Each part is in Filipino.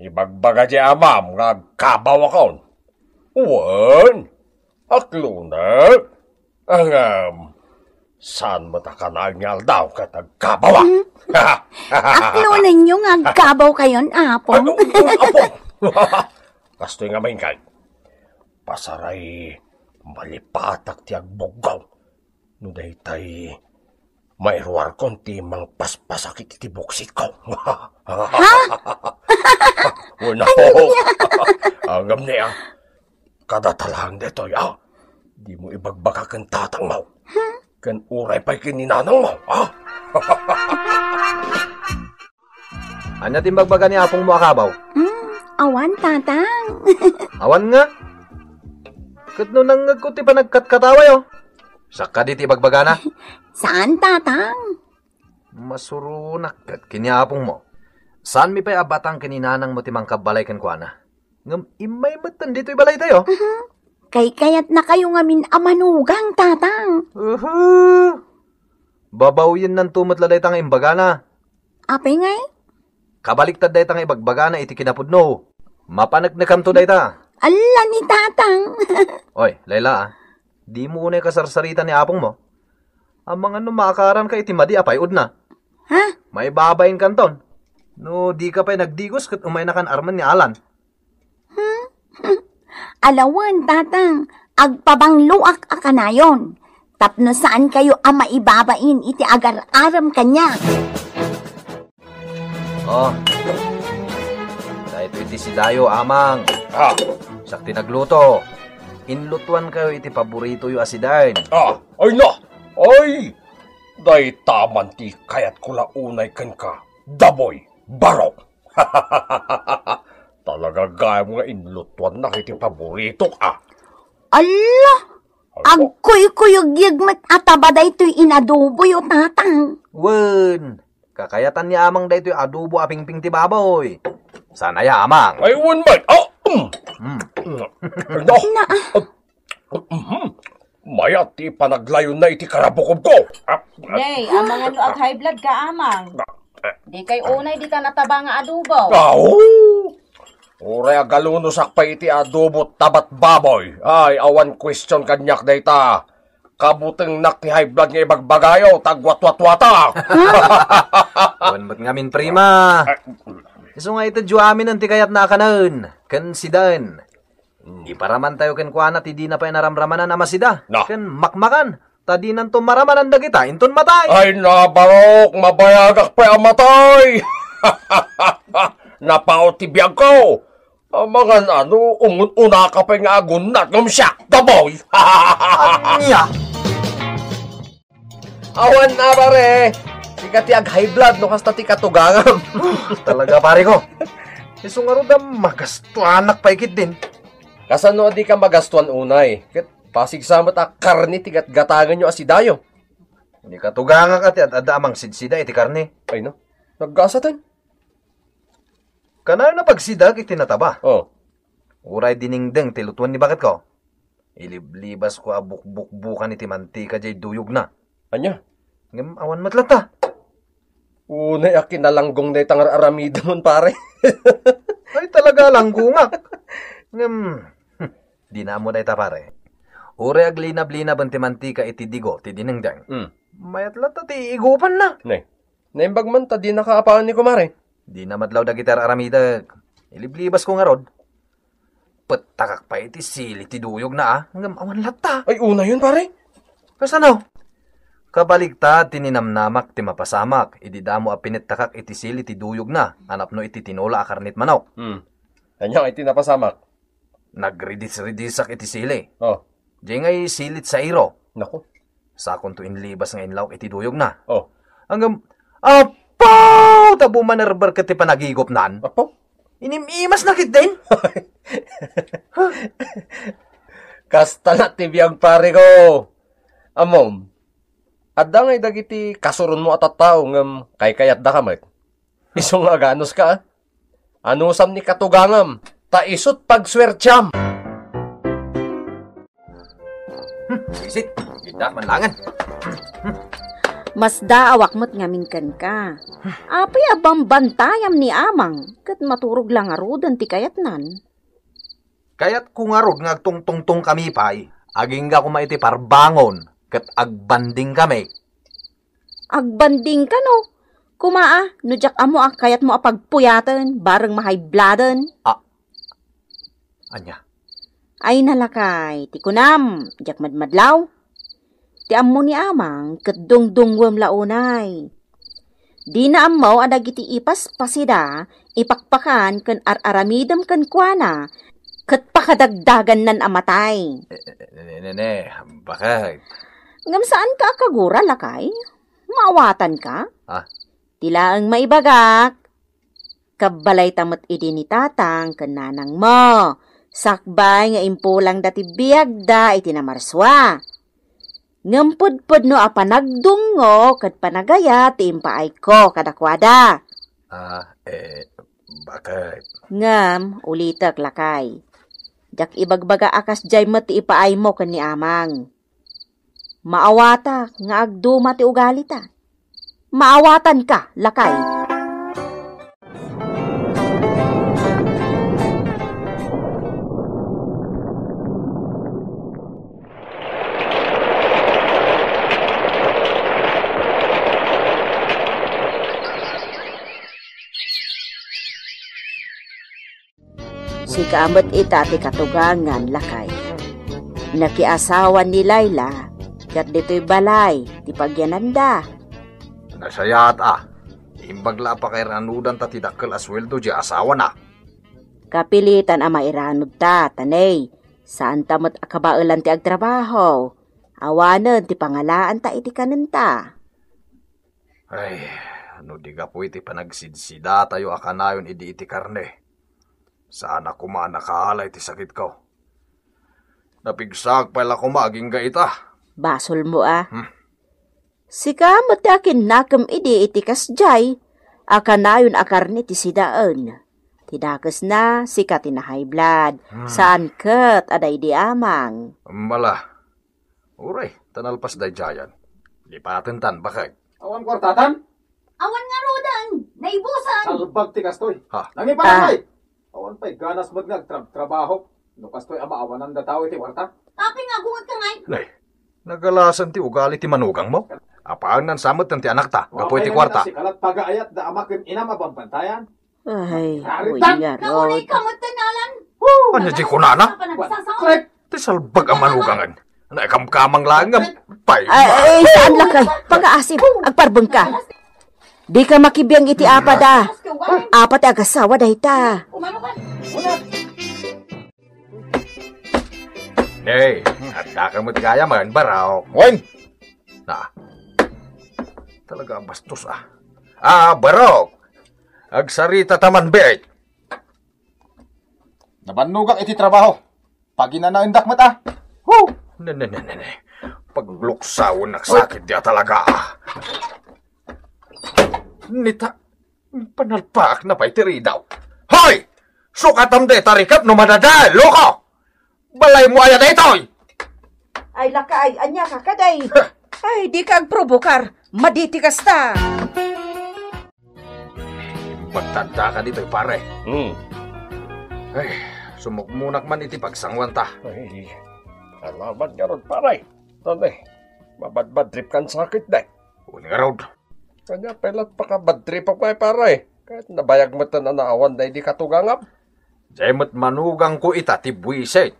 Ibagbaga di amam nga kabaw akon. Uwan, aklo na. Ang saan matakananyal daw katag kabawa? Aklo ninyo nga gabaw kayon, apong. Apong! Kastoy nga main kay. Pasaray malipatak ti agbogaw. No daytay mairuar konti mang paspasakit iti buksit ko. Ha? Wala po. Agam niya. Kadatalang dito, ya. Di mo ibagbaka kan tatang mo. Kan uray pa'y kininanang mo, ha? Anya timbagbaga ni apong mo akabaw? Awan, tatang. Awan nga. Kat no nang nagkuti pa nagkatkataway, oh. Saka di tibagbaga na. Saan, tatang? Masurunak kat kiniapong mo. Saan mi pa'y abatang kininanang mo timang kabalay kan kwa na? Ngam imay matan dito'y balay tayo. Kayat na kayo nga min amanugang, tatang. Babaw yun ng tumatlalay tang imbaga na. Apay ngay? Kabaliktad day tang ibagbaga na iti kinapudno. Mapanag na kanto day ta. Ala ni tatang. Oy, Layla ah. Di mo unay kasarsarita ni apong mo. Ang mga numakaran ka iti madi apay ud na. Ha? May babayin kanton. No, di ka pa'y nagdigos kat umay na kan arman ni Alan. Alawan, tatang. Agpabangluak akanayon. Tapno saan kayo ang maibabain iti agar-aram kanya. Oh. Dahil iti si Dayo amang. Ah, Sakti nagluto. Inlutuan kayo iti paborito yu asidain. ay na! Ay! Day taman ti kayat ko launay kan ka. Daboy! Barok! Talaga gaya mo nga inlutuan na kiti paborito ka. Ala! Agkuy-kuyog mat atabaday to'y inadobo yung tatang. Wen, kakayatan ni amang da ito'y adobo aping-ping ti baboy. Sana ya amang. Ay, one bite! No! Maya ti panaglayon na iti karabukob ko. Day, ang mga no at high blood ka amang. Di kay unay di ka nataba nga adobo. Uray agalunosak pa iti adobo tabat baboy. Ay, awan question kanyak dayta. Kabuteng nak ti high blood nga ibagbagayo, tagwat-wat-wata. Wen ba't ngamin prima? Iso nga ito amin ang tikayat na kanan. Kan sidan. Di paraman tayo ken kuana ti di na pa'y naramramanan na masida. Na. Ken makmakan. Tadi nanto maramanan da kita. Inton matay. Ay, nabarok! Mabayagak pa ang matay! Napao ti biyag ko! Ang mga umun-una ka pa nga agunat ng siya, daboy! Anya. Awan na, pare! Tika ti ag-high blood, no kasta ti katugangam. Talaga pare ko. Iso nga ro da magastuanak pa ikit din. Kasano di ka magastuan unay? Kat pasig samat a karni tigat gatangan nyo asidayo. Hindi ka tuganga ka ti at adamang sidsida iti karne. Ay no, naggasatan? Kanayo na pagsidag iti nataba. Oh. Uray diningdeng tilutuan ni bakit ko. Iliblibas ko abuk-buk-bukan iti mantika jay duyog na. Anya? Ngam awan matlata. Unay a kinalanggong na itang aramida nun pare. Ay talaga lang gungak. Ngam, di na mo dayta pare. Ure aglinab-linab ang timantika iti digo, ti dinengdeng. Mayat lata ti igupan na. Nay, naimbag man ta di nakaapaan ni kumare. Di na madlaw da gitar aramida. Iliblibas ko nga rod. Petakak pa iti sili ti duyog na ah. Ngam awan lata. Ay, una yun pare. Kasano? Kabaligta tininamnamak ti mapasamak. Idi damo a pinittakak iti sili ti duyog na. Anap no iti tinola a karnit manok. Kanya iti napasamak. Nagridis-ridisak iti sili. Oh, Diyan ngay silit sa iro. naku. Sakon to inlibas nga inlaw iti duyog na. Oh, Hanggang, apaw! Tabo manerbar ka ti panagigop nan. apo? Inimimas na kit din. Kasta na tibiyag pare ko. Amom, adda ngay dagiti kasuron mo at tao ngam kay kayat da kamat. Isong aganos ka ah. Anusam ni katugangam, ta isot pagswertyam. Visit, gidak manlangan. Mas daawak mo't ngaminkan ka. Apay abang bantayam ni amang, kat maturog lang arudan ti kayatnan. Kaya't kung arod ngagtungtungtong kami pay, aging nga kumaiti parbangon, kat agbanding kami. Agbanding ka no? Kumaa, nudyak amo kayat mo apagpuyatan, bareng mahaybladan. Anya? Ay nalakay, ti kunam, jak madmadlaw. Ti ammo ni amang, kat dungdungwem launay. Di na ammo adag iti ipas pasida, ipakpakan kan araramidam kan kuana, kat pakadagdagan nan amatay. Nene, bakit? Ngam saan ka kagura lakay? Maawatan ka? Tila ang maibagak. Kabalay tamot idi ni tatang kananang mo. Sakbay nga impulang dati biyagda iti namarswa. Ngampudpud no apanagdungo kat panagaya ti impaay ko kadakwada. Bakit? Ngam, ulitak lakay. Jak ibagbaga akas jay mo ti ipaay mo kan ni amang. Maawata nga agduma ti ugali ta. Maawatan ka, lakay. Si kaamot ita ti katugangan, lakay. Nakiasawan ni Layla, kat dito'y balay, ti pagyananda. Nasayat imbagla pa kay ranudan ta ti dakkel asweldo di asawa na. Kapilitan ama iranod ta, tanay. Saan tamot akabailan ti agtrabaho? Awanan ti pangalaan ta iti kanenta. Ay, ano di ka po iti panagsidsida tayo akanayon idi iti karne. Saan ako nakaalay ti sakit ko. Napigsag pala ko maging gaita. Basol mo Si kamot ti akin nakam idi iti kasjay. Akanayon akarni ti sidaan. Tidakas na sika ti na high blood. Saan kat aday di amang. Mala. Uray, tanalpas day jayan. Lipaten tan bakay. Awan kwartatan? Awan nga rodan, naibusan. Salbag ti kastoy. Ha? Nangipanay. Awan pa'y ganas mo't trabaho. No kastoy ama awanan da tao iti warta. Tapi nga gungat ka ngay. Nay, nagalasan ti ugali ti manugang mo. Apaan nan samot ti anak ta. Gapoy ti kwarta. Si kalat pagaayat da amakin ina mabampantayan. Ay, uy Haritan! nga Naunay rod. kamot tanalan. Ano di kunana? Krek! Ti salbag ang manugangan. Naikamkamang langam. Pay. Ay, saan lakay? Pag-aasip, agparbeng ka. Di ka makibiyang iti apada. Apat agasawa dahi ta. Hey, handa ka mo't kaya man, baraw. Wen! Talaga bastos baraw. Agsarita taman beet. Nabanugang iti trabaho. Pag inanaindak mo Ne. Pagluksaw nagsakit dia talaga. Nita, panalpak na pa'y tiri daw. Hoy! Sukatam de tarikap no madadal, loko! Balay mo ayat itoy! Ay, lakay, anya ka kaday. Ay, di ka agprovokar. Maditikas ta. Magtanda ka dito'y pare. Ay, sumukmunak man iti pagsangwan ta. Ay, alaman nga ron, paray. Tanay, mabadbad trip kan sakit na. Uning arod. Kanya pelat pa ka bad trip ako ay paray. Kahit nabayag mo na naawan na hindi katugangap. Jemot manugang ko ita ti buwisit.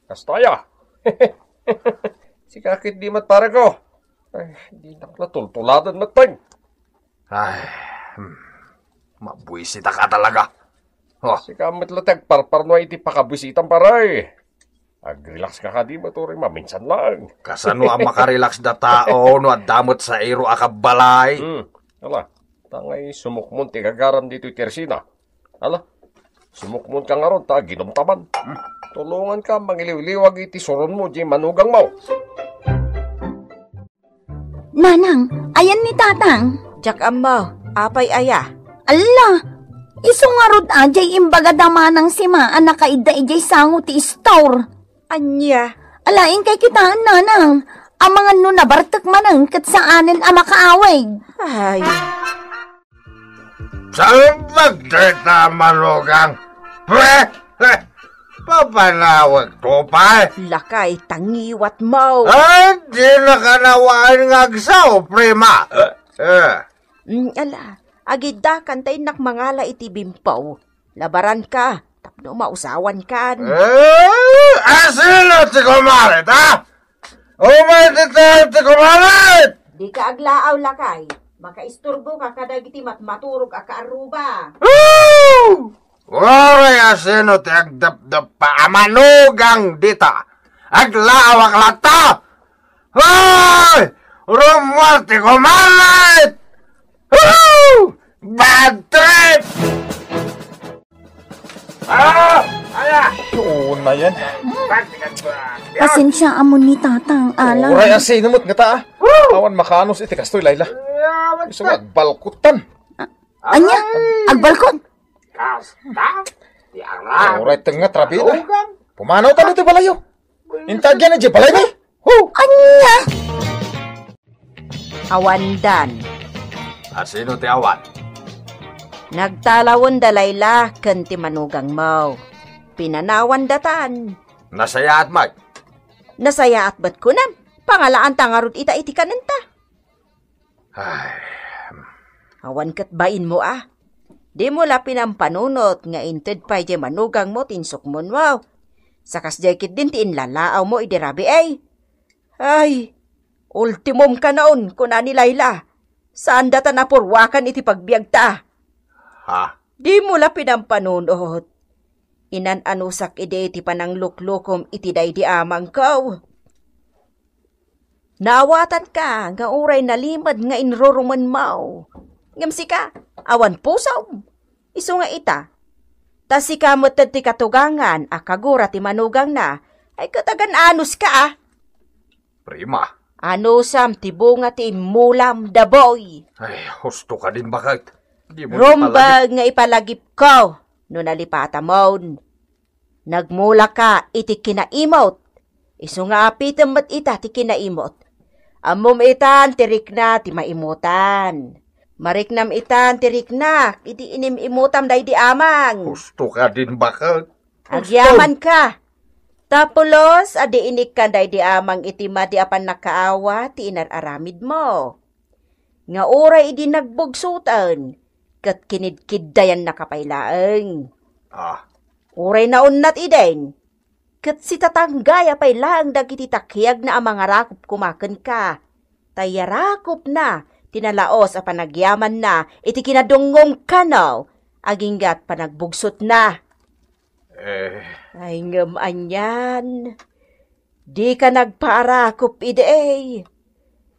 Kastaya. Si kakit di mat pare ko. Ay, di naklatultuladan matpang. Ay, mabuwisit ka talaga. Si kamit latag parparno iti pakabwisitan paray. Ag-relax ka di maturi maminsan lang. Kasano ang makarelax da tao no at damot sa iro akabalay. Ala, tangay sumukmon ti kagaram dito Teresina. Ala, sumukmon ka nga ron ta ginumtaman. Tulungan ka mangiliw-liwag iti suron mo di manugang mo. Nanang, ayan ni tatang. Jak mo, apay aya. Ala, isungarod ajay imbaga damanang simaan na kaida ijay sango ti store. Anya. Alain kay kitaan nanang. ang mga nabartak manang kat saanin ang makaaway. Ay, Saan magdita manugang? Papanawag to pa. lakay tangiwat mo. Di na kanawaan ngagsaw, prima. Ala, agida kantay nak mangala iti bimpaw. Labaran ka, tapno mausawan kan. Asino ti kumarit, ha? Umatita ti kumarit! Di ka aglaaw lakay. Makaisturbo ka kadagiti maturog a kaaruba. Waray asino ti agdap-dap pa amanugang dita. Aglaawak lata! Hoy! Rumwar ti kumarit! Bad trip! Oo na yan. Pasensya amon ni tatang alang. Uray ang sinamot nga ta. Awan makanos iti kastoy, Layla. Iso nga, balkutan. Anya, agbalkon. Uray tanga trabida. Pumanaw ta nito balayo. Intagyan na di balay ni. Anya. Awandan. Asino ti awan? Nagtalawon dalayla kanti manugang mo. Pinanawan datan. Nasaya at mag. Nasaya at ba't ko nam? Pangalaan tangarot ita iti kananta. Ay, Awan kat bain mo ah. Di mo lapin ang panunot nga inted pa di manugang mo tinsok mo wow. Sakas jakit din tiin lalaaw mo idirabi ay. Ay, ultimum ka naon kuna ni Layla. Saan data na purwakan iti pagbiag ta? ha? Di mo lapin ang panunot. Inan-anusak ide iti panangluklukom iti day di amang kaw. Naawatan ka nga uray nalimad nga inruruman mau. Ngamsi ka, awan pusaw. Isu nga ita. Tas si kamot ti katugangan, akagura ti manugang na, ay katagan anus ka ah. Prima. Anusam ti bunga ti mulam da boy. Ay, husto ka din bakit? Di mo Rumbag nga ipalagip ko, no nalipata mo. Nagmula ka iti kinaimot. Isu nga apitam mat ita ti kinaimot. Amom itan tirik na ti maimutan. Mariknam itan tirik na iti inimimutam day di amang. Husto ka din bakit? Agyaman ka. Tapulos adi inik ka day di amang iti madi apan nakaawa ti inararamid mo. Nga oray idi nagbugsutan. Kat kinidkid dayan nakapailaeng. Uray na unnat iden. Kat si tatanggaya pay lang dagiti takyag na amang arakop kumakan ka. Tayarakop na, tinalaos a panagyaman na, iti kinadungong kanaw, aginggat panagbugsot na. Ay ngaman yan. Di ka nagparakop ide.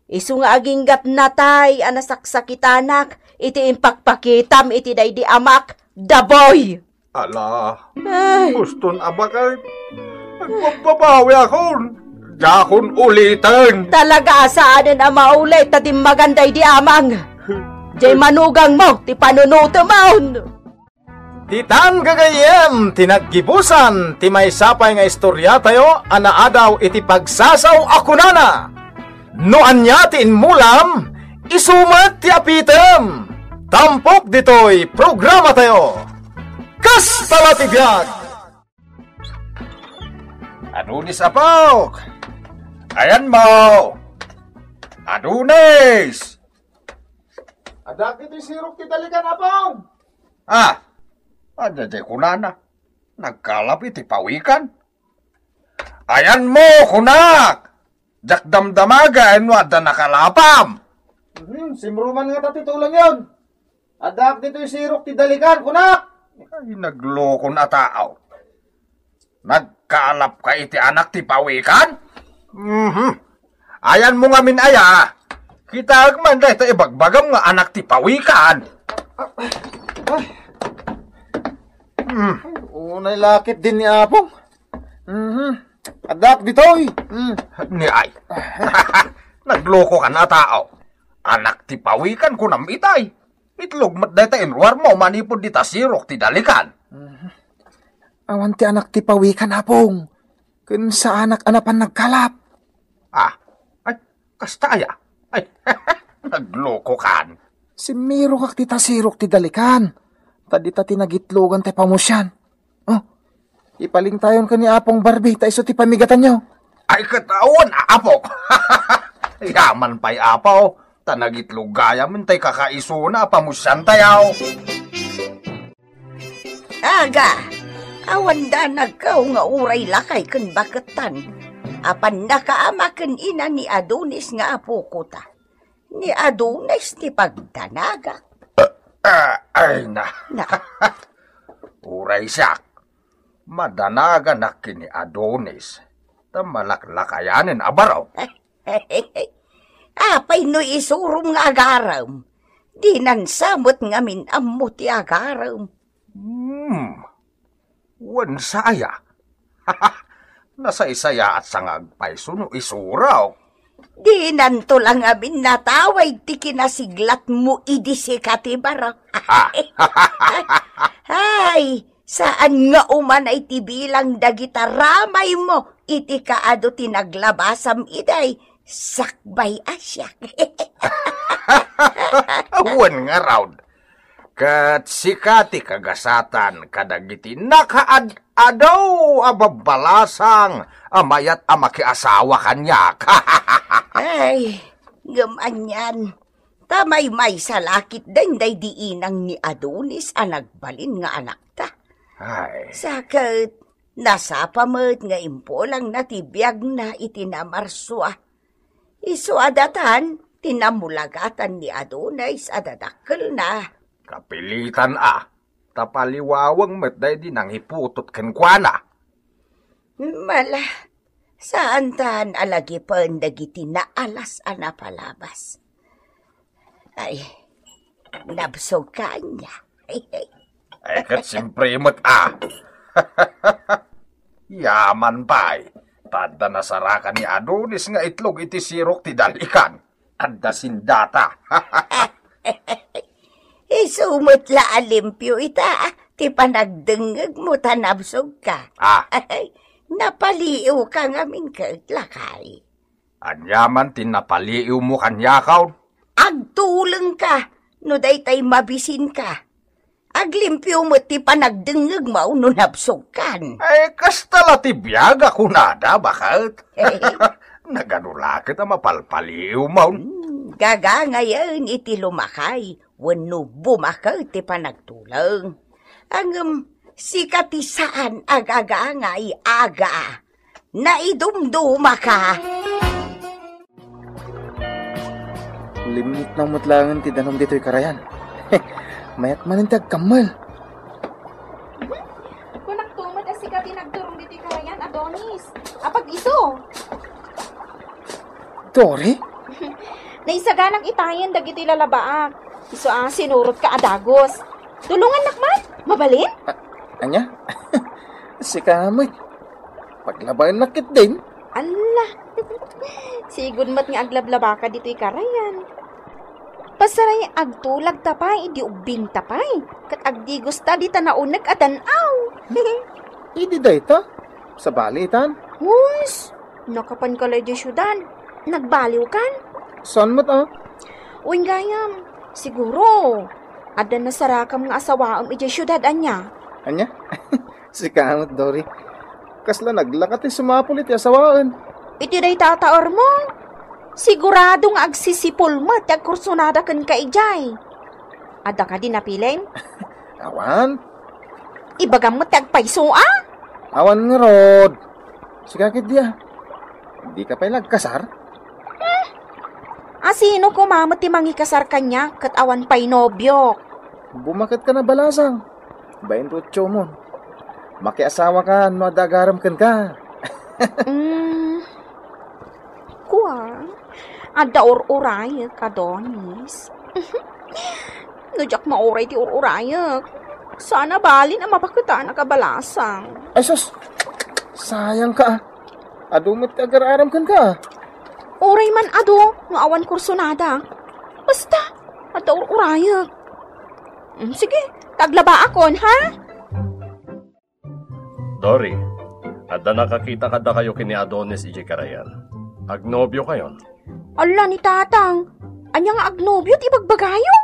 Isu nga aginggat natay anasaksakitanak, iti impakpakitam iti day di amak, daboy! Ala, gusto na bakit? Nagpapabawi akon. Dakon ulitin. Talaga saan ang maulit na di maganday di amang. Jay manugang mo, ti panunuto mo. Titan gagayem, tinaggibusan, ti may sapay nga istorya tayo, anaadaw iti pagsasaw ako nana. No anya ti inmulam, isumat ti apitem. Tampok ditoy programa tayo. Kas talatibiyag! Adunis apok. Ayan mo. Adunis. Adak iti sirok ti dalikan apong. Ada di kunana. Nagkalap iti pawikan. Ayan mo, kunak. Jak damdamagan wada nakalapam. Simruman nga tati tulang yun. Adak dito sirok ti dalikan, kunak. Ay, nagloko na tao. Nagkalap ka iti anak ti pawikan? Ayan mo nga minaya. Kita agman da ito ibagbagam nga anak ti pawikan. Unay lakit din ni Apong. Adak ditoy. Ni ay. Nagloko ka na tao. Anak ti pawikan ko nam itay. Itlog mat data inruar mo manipod di tasirok ti dalikan. Awan ti anak ti pawikan Apong. Kun sa anak anapan nagkalap. Ay, Kastaya? Ay, nagloko kan. Si Miro kak tita sirok ti dalikan. Tadita tinagitlogan tayo pamusyan. Oh, ipaling tayon ka ni Apong Barbie, ta iso ti pamigatan nyo. Ay, katawan, apok. Yaman pa'y apaw. Tanagitlogaya min tay kakaiso na pamusyan tayaw. Aga, awan da nagkaw nga uray lakay kan bakatan. Apan nakaama kan ina ni Adonis nga apo ko ta. Ni Adonis ti pagdanaga. Ay na. Uray siyak. Madanaga na kini Adonis. Tamalaklakayanin abaraw. Apay no isurum nga agaram. Di nansamot nga minammo ti agaram. Wan saya. Nasa isaya at sangag paiso no isuraw. Di nanto lang amin nataway ti kinasiglat mo idisi katibara. Ay, saan nga uman ay tibilang dagita ramay mo iti kaado tinaglabasam iday sakbay asyak. Wan nga raud. Kat sikati kagasatan kadagiti nakaad-adaw ababalasang amayat amakiasawa kanyak. Ay, gamanyan. Tamay-may salakit day diinang ni Adonis ang nagbalin nga anak ta. Ay. Sakit, nasapamot nga impolang natibiyag na itinamarswa. Isu adatan, tinamulagatan ni Adonis adadakkel na. Kapilitan tapaliwawang matday din ang hiputot kenkwana. Mala, saan tan alagi pa dagiti na alas palabas. Ay, nabsog ka niya. Ay, kat siyempre mo't Yaman pa'y. Tada nasarakan ni Adonis nga itlog iti sirok ti dalikan. Adda sindata. Isumot la alimpyo ita, ti panagdengeg mo tanabsog ka. Ay, napaliw ka nga min lakay. Anyaman tinapaliw mo kanyakaw. Agtuleng ka, no daytay mabisin ka. Aglimpyo mo ti panagdengeg mo no nabsog kan. Ay, kastala ti biyaga kunada, bakit? Naganulakit ang mapalpaliw mo. Gaga ngayon iti lumakay, wano bumakaw ti panagtulang. Ang sikatisaan agaga ngay aga, naidumduma ka. Limit ng mutlangan ti danom dito'y karayan. Mayat manintag kamal. Kung nagtumad ang sikat nagturong dito'y karayan, Adonis. Apag iso. Dori? Naisaganang itayan dagito'y lalabaak. Iso sinurot ka adagos. Tulungan nakman, mabalin? Anya? Si kamay. Paglabayan nakit din. Allah. Sigud mat nga aglablaba ka dito'y karayan. Pasaray agtulag tapay, idi ubing tapay. Kat agdi gusta di tanaunag atanaw. Idi dayta? Sa balitan? Hus, nakapan ka lay di syudad. Nagbaliw kan? Saan mo't Uwing gayam, siguro. Ada na sarakam nga asawaam iti syudad anya. Anya? Si kamot, Dory. Kasla naglakat sumapul iti asawaan. Iti day tataor mo. Sigurado nga agsisipol mo at kursunada kan ka ijay. Ada ka din napilin? Awan? Ibagam mo tagpaiso Awan nga rod. Sigakit dia. Hindi ka pa'y nagkasar? Sino ko mamati mangikasar kanya kat awan pa'y nobyo? Bumakit ka na balasang. 28 mo. Makiasawa ka, madagaram kan ka. Kuha. Ada ur-urayak, Adonis. Nadyak mauray ti ur-urayak. Sana balin ang mapakitaan ang kabalasang. Ay sus, sayang ka. Adumit agar-aram kan ka. Uray man ado, nga awan kursunada. Basta, ada ur-urayak. Sige, taglaba akon, ha? Dory, adda nakakita kada kayo kini Adonis iji karayan. Agnobyo kayon. Ala ni tatang, anya nga agnobyo ti bagbagayo?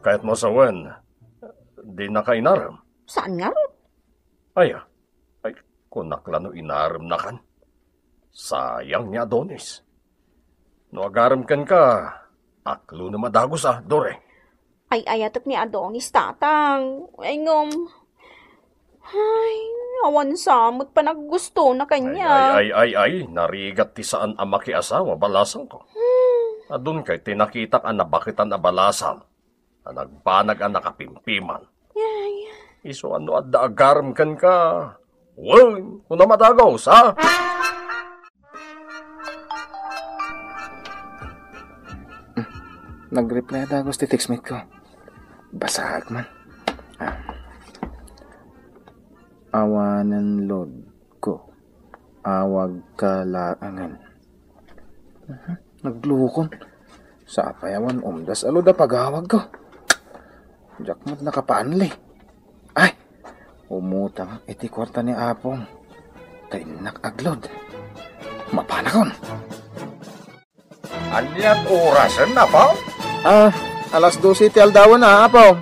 Kahit mo sa wen, di na ka inaram. Saan nga ron? Ay, kunakla no inaram na kan. Sayang ni Adonis. No agaram kan ka, aklo na madagos Dore. Ay ayatok ni Adonis tatang. Ay ngom. Ay, awan samot pa naggusto na kanya. Ay, narigat ti saan ama ki asawa, balasan ko. Adun kay tinakitak ang nabakitan na balasan. Nagbanag ang nakapimpiman. Iso ano at daagaram kan ka. Well, kung na madagaw, sa? Nag-reply dagos ti textmate ko. Basag man. Awanan load ko. Awag kalaangan. Naglukon. Sa apayawan umdas alo da pagawag ko. Jakmat nakapaanli. Ay! Umutang iti kwarta ni Apong. Tainak aglod. Mapanakon. Anyat orasan na pa? Alas 12 ti aldawan na, Apong.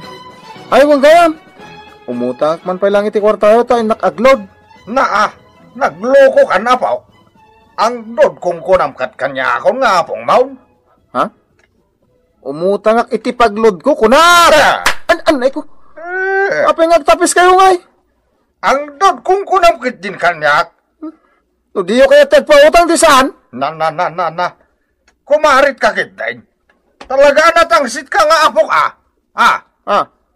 Ay, wang gayam. Umutang man pa lang iti kwarta yo tainak aglod. Nagloko ka na pa? Ang dod kong kunamkat kanya ako nga Apong maun. Ha? Umutang iti paglod ko, kunar! Anay ko. Apay ngagtapis kayo ngay. Ang dod kong kunamkat din kanya. No, di yo kaya tagpautang di saan? Na. Kumarit ka kitay. Talaga natangsit ka nga Apong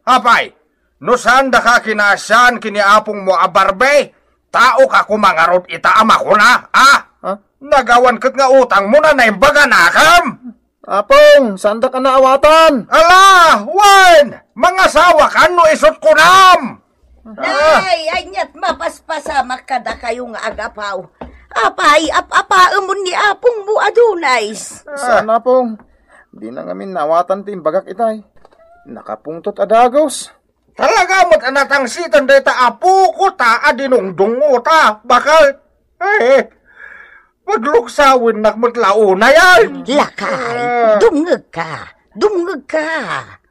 Apay, no saan da ka kinasyan kiniapong mo abarbe? Tao ka kumangarod itaama ko na, Nagawan kat nga utang mo na naimbaga nakam. Apong, saan da ka naawatan? Ala, wan! Mga sawa ka no isot ko nam! Ay, anyat mapaspasama kada kayong agapaw. Apay, apaamon ni Apong mo Adonais. Saan Apong? Di na ngamin nawatan ti imbagak itay. Nakapungtot adagos. Talaga mo't anatangsitan deta apo ko ta adinungdong ta. Bakal, pagluksawin nakmatlaon na yan. Lakay, dumngag ka.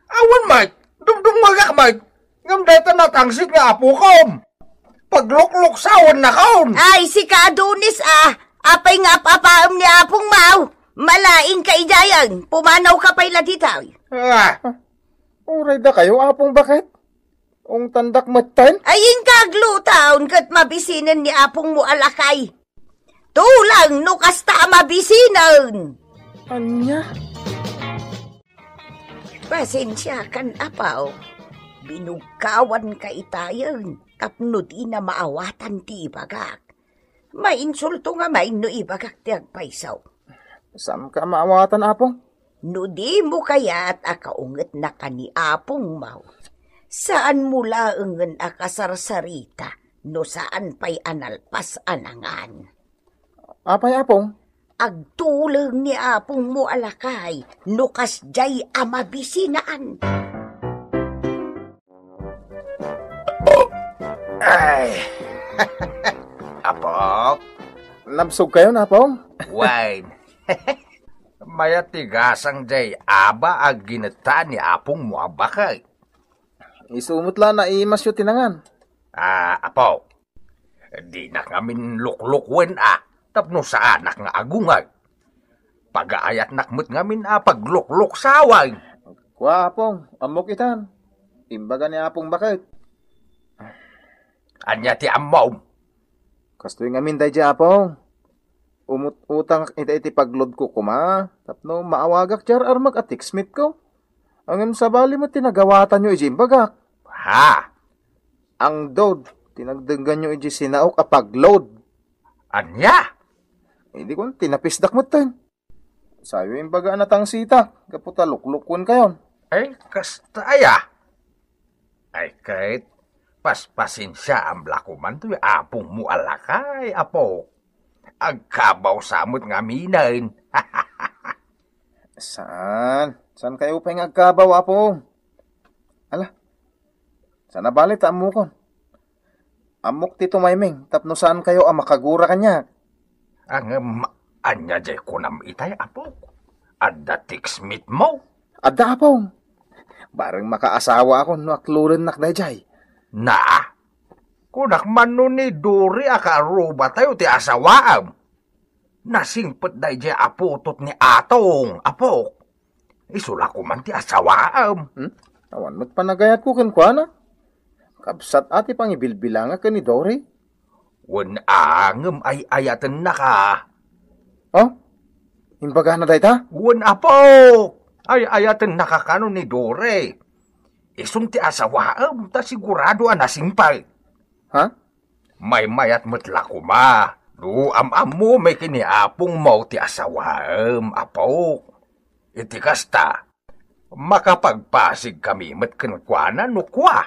Awan, Mike. Dumagak, Mike. Ngam deta natangsit nga apo kom. Paglukluksawan na kaon. Ay, si ka Adonis apay nga papaam ni Apong Mau. Malaing ka idayan, pumanaw ka pa'y latitaw. Uray da kayo, Apong bakit? Ong tandak matan? Aying kaglutaon kat mabisinan ni Apong mo alakay. Tulang no kasta mabisinan. Anya? Pasensya kan apaw. Binugawan ka itayan. Tapno di na maawatan ti ibagak. Mainsulto nga no ibagak ti agpaisaw. Saan ka maawatan, Apong? No di mo kaya't akaunget na ka ni Apong Mau. Saan mula engen akasarsarita no saan pa'y analpas anangan. Apay, Apong? Agtulang ni Apong mo alakay no kasjay amabisinaan. Ay, Apong? Nabsog kayo na, Apong? Wine. Maya tigasang jay aba ag ginata ni Apong mo abakay. Isumot lang na imas yung tinangan. Apaw, di na ngamin luklukwen tapno sa anak nga agungay. Pag-aayat nakmut ngamin paglukluk saway. Kwa, Apong, amok itan. Imbaga ni Apong bakit? Anya ti amaw. Kastoy ngamin day di, Apong. Utang iti paglod ko kuma. Tapno maawagak jar armag at tiksmit ko. Ang sa bali mo tinagawatan nyo iji imbagak. Ang dod, tinagdenggan nyo iji sinaok apagload. Anya? Hindi ko tinapisdak mo ten. Sayo imbaga natang sita. Kaputa luklukon kayon. Ay, kastaya. Ay, kahit paspasin siya ang blakuman to Apong mo alakay, Apo. Agkabaw samot nga minain. Saan? Saan kayo pa yung agkabaw, Apong? Ala, sana balit amukon. Amok tito mayming, tapno saan kayo makagura kanya? Anya jay kunam itay apok. Adda tiksmit mo. Adda apong. Barang makaasawa ako no akluran nakdayjay. Na, kunak man nun ni Dori akaruba tayo ti asawaam. Nasingpet dayjay aputot ni Atong, apok. Isula ko man ti asawaam. Awan mo't panagayat ko kenkwana. Kabsat ati pang ibilbilanga ka ni Dory. Wen angem ay ayatan na ka. Oh? Imbaga na dayta? Wen apok. Ay ayatan na ka kano ni Dore. Isum ti asawaam ta sigurado anasimpay. Ha? May mayat metla ko ma. Do am mo may kiniapong mo ti asawaam, apok. Iti kasta. Makapagpasig kami met kenkwana no kwa.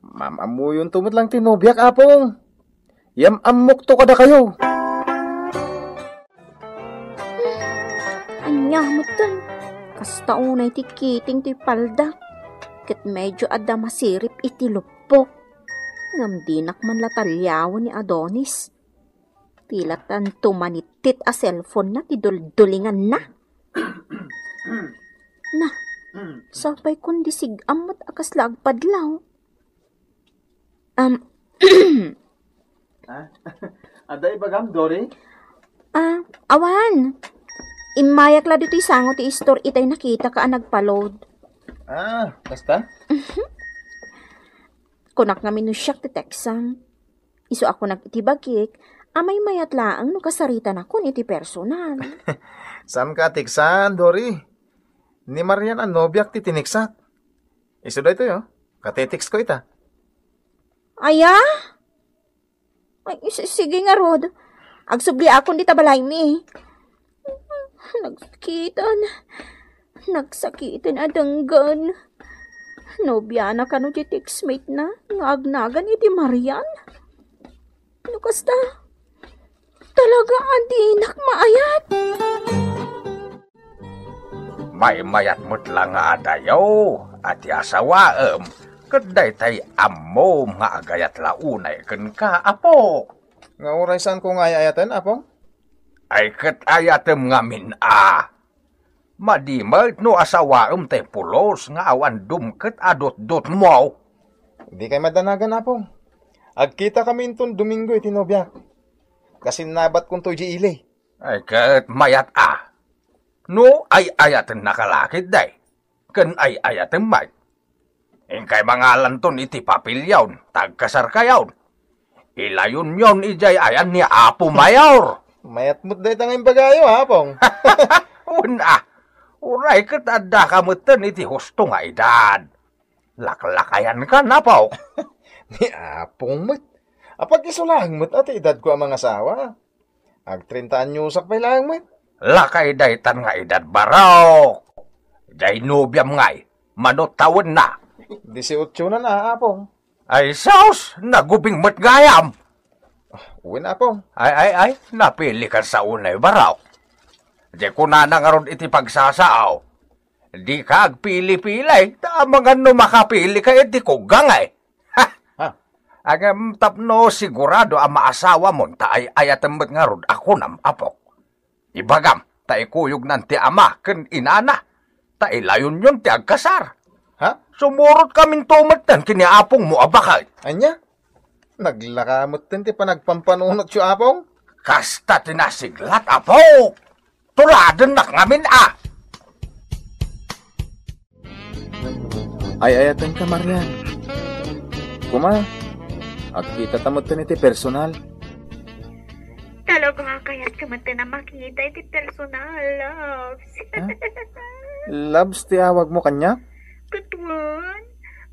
Mamamu yun tumot lang tinubyak, apong. Yam amok to kada kayo. Anya mo dun. Kasta unay ti kiting ti palda. Kat medyo adda masirip iti lupok. Ngam dinak man latalyawan ni Adonis. Tilatan tumanitit a cellphone na ti duldulingan na. Na, sapay kundi sigamat akas lagpadlaw. Ada ibagam, Dory? Awan. Imayak la dito isango ti store itay nakita ka nagpa-load. Basta? Kunak nga minusyak ti teksang. Iso ako nagtibagik, amay mayat laang no kasaritan ako iti personal. Sam ka tiksan, Dory? Ni Marian ang nobyak ti tiniksak. Iso da ito yo. Katetiks ko ita. Aya? Ay, sige nga, Rod. Agsubli akong di tabalay mi. Nagsakitan adanggan. Nobya na ka no di textmate na. Ngagnagan iti Marian. No kasta, talaga adinak maayat. May mayat mutla nga adayaw. Ati asawaam. Kaday tay ammo nga agayat launay ken ka, apok. Nga oray saan ko nga ayatan, apong? Ay ket ayatem ngamin Madimat no asawaam tay pulos nga awan dumket adot-dot mo. Di kay madanagan, apong. Agkita kami intong Domingo iti nobyak. Kasi nabat kong to ile. Ay ket mayat No ay ayaten nakalakid day. Ken ay ayatem may. Ingkay mangalan ton iti papilyawn, tagkasar kayawn. Ilayon yon ijay ayan ni Apo Mayor. Mayat mo't day tangay bagayo, apong. Una, uray ket adda kamutan iti husto nga edad. Laklakayan ka na, Pao. Ni apong mo't. Apag isulang mo't ati edad ko ang mga asawa. Ag 30 anyusak pa lang mo't. Lakay daytan nga edad barok. Jay nobyam ngay, manotawon na. 18 na apong. Ay saus, nagubing mo't gayam. Uwin, apong. Ay, napili ka sa unay baraw. Di ko na nangaroon iti pagsasaaw. Di ka agpili-pilay, tamang ano makapili ka iti kugangay. Agam tapno sigurado ang maasawa mo, ta ay ayatamot nga rod ako nam apok. Ibagam, ta ikuyog nanti ama, ken inana, ta ilayon yun ti agkasar. Sumurot kaming tumatan, kiniapong mo abakay. Anya? Naglakamot din ti panagpampanunot siya, apong? Kasta tinasiglat, apok. Tuladan nak ngamin, Ay ayatan ka, Marian. Kuma, agkita tamot din iti personal. Talaga kaya't kamanta na makita iti personal, loves. Loves ti awag mo kanya? Katuan,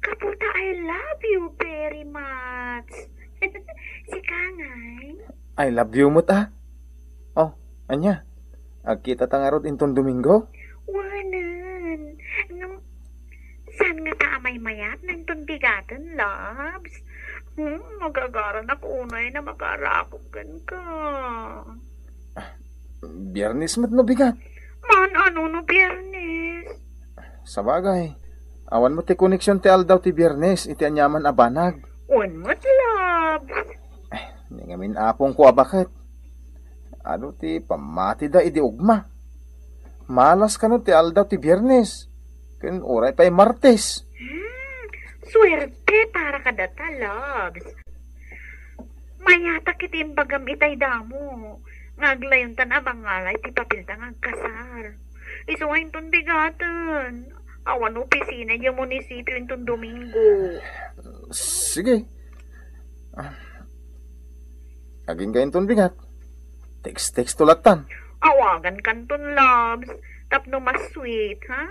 kaputa, I love you very much. Si Kangay. I love you mo't, Oh, anya? Agkita tangarod intong Domingo? Wanan. Saan nga ta amay mayat ng tunbigatan, loves? Magagaran ako unay na magarakugan ka. Biyernes mo't no bigat. Ano no biyernes? Sabagay. Awan mo ti koneksyon ti aldaw ti Biyernes, iti anyaman abanag. Mo't, loves. Hindi ngamin apong ko abakit. Ano ti pamati da idi ugma. Malas ka no ti aldaw ti Biyernes. Ken oray pa'y Martes. Swerte para kadata, loves. Mayata kiti imbagam itay damo. Ngaglayon tan abang ngalay ti papilta ngagkasar. Isuwain ton bigatan. Awan opisina yung munisipyo intong Domingo. Sige. Aging kain ton bigat. Text tulatan. Awagan kanton, loves. Tapno mas sweet, ha?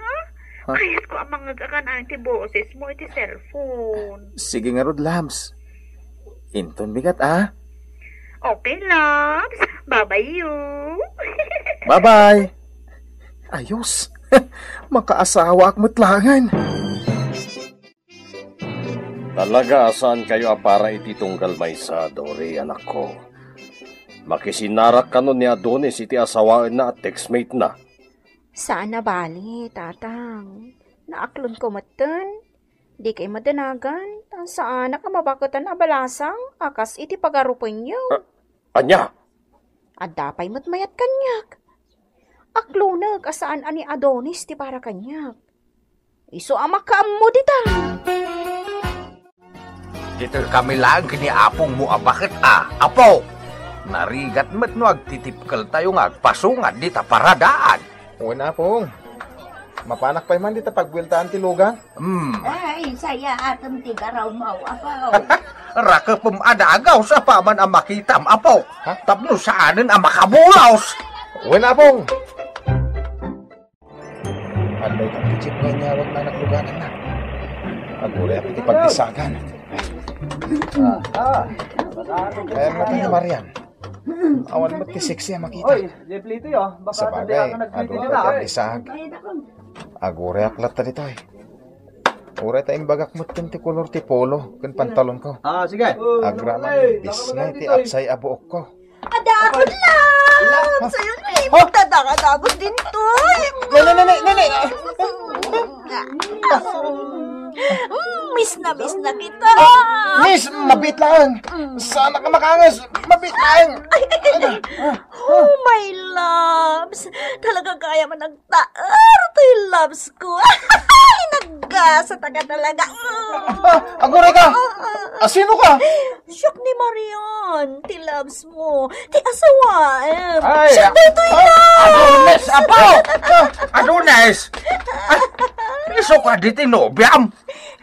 Kayat ko ang mga gakanaan ti boses mo iti cellphone. Sige nga rod, Labs. Inton bigat, ah. Okay, loves. Bye-bye you. Bye-bye. Ayos. Makaasawa ak matlangan. Talaga, saan kayo para iti tunggal may sa Dore, anak ko? Makisinarak ka nun ni Adonis iti asawaan na at textmate na. Saan na bali, tatang? Naaklon ko matan. Di kay madanagan. Saan na ka mabakutan na balasang? Akas iti pagarupan niyo. Anya? Adapay matmayat kanyak. Aklonag asaan ani Adonis ti para kanyak. Iso amakam mo dita. Dito kami lang kini apong mo bakit apo. Narigat met no agtitipkal tayo nga agpasungan dita paradaan. Uy na pong. Mapanak pa man dita pagbueltaan ti lugan. Ay, saya atam ti garaw mau apaw. Raka pumadagaw sa paman ang makitam apo. Tapno saanin ang makabulaos. Uy na pong. Andoy kang kichip nga niya, wag na nagluganan na. Agulay ako iti pagdisagan. Kaya natin ni Marian. Awan mo ti sexy ang makita. Oy, Jeplito yo. Baka Sa bagay, agulay pa pagdisag. Agulay aklat ta dito eh. Uray tayong bagak mo ti kolor ti polo, kan pantalon ko. Sige. Agraman, bisnay ti apsay abuok ko. Adakot lang! Sa'yo na eh, magtadakadagos din to. Nene! Miss na kita. Miss, mabit lang. Sana ka makangas. Mabit lang. Oh, my loves. Talaga kaya man nagtaar to yung loves ko. Naggasa ka talaga. Aguray ka. Sino ka? Shock ni Marian. Ti loves mo. Ti asawaan. Ay, Siya dito Adonis, apo! Adonis! Iso ka diti nobyam!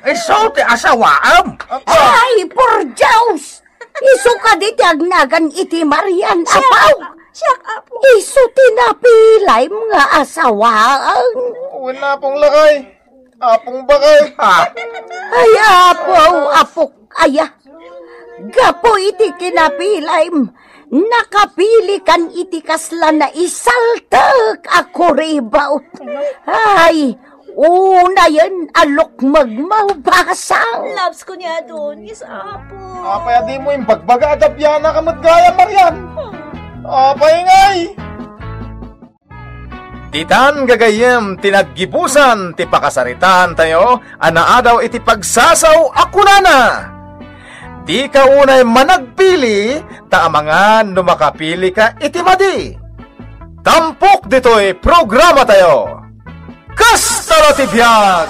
Iso ti asawaam! Ay, por Diyos! Iso ka di agnagan iti Marian. Apaw! Siya apo. Iso tinapilay mga asawaan. Wala pong lakay. Apong bakay. Ay, apok, aya. Gapo iti kinapilay. Nakapili kan iti kasla na isaltak ako ribaw. Ay, una yan, alok magmabasang. Loves ko niya doon, apo. Apay, di mo yung bagbaga adabyan na kamadgaya, Marian. Apay ngay. Titan gagayem tinaggibusan ti pakasaritan tayo anaadaw iti pagsasaw ako na. Di ka unay managpili ta mga numakapili ka iti madi. Tampok dito'y programa tayo. Kastalo ti biyag.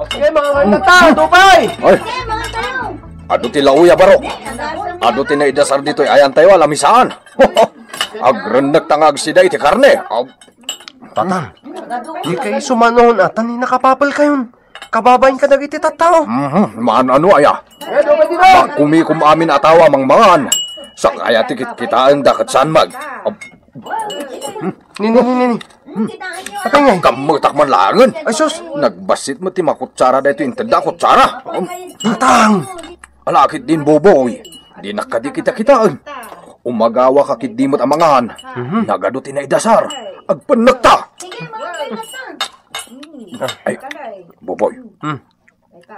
Okay, mga kanta, tupay! Ay! Ado ti lauya barok. Ado ti naidasar dito'y ayan tayo alamisaan. Agrendag tangag sida iti karne. Tatang, di kayo sumanon atan ni nakapapal kayon. Kababain ka nagiti tattao. Maan ano aya? Magkumikum amin atawa mang mangan. Sa kaya tikit kitaan dakat saan mag. Nini. Atay ngay. Kamutak man langan. Ay sus. Nagbasit mo ti makutsara dito intada kutsara. Tatang. Alakit din boboy. Di nakadikita-kitaan. Umagawa kakit dimot amangan. Nagado ti naidasar. Agpanagta. Ay, boboy.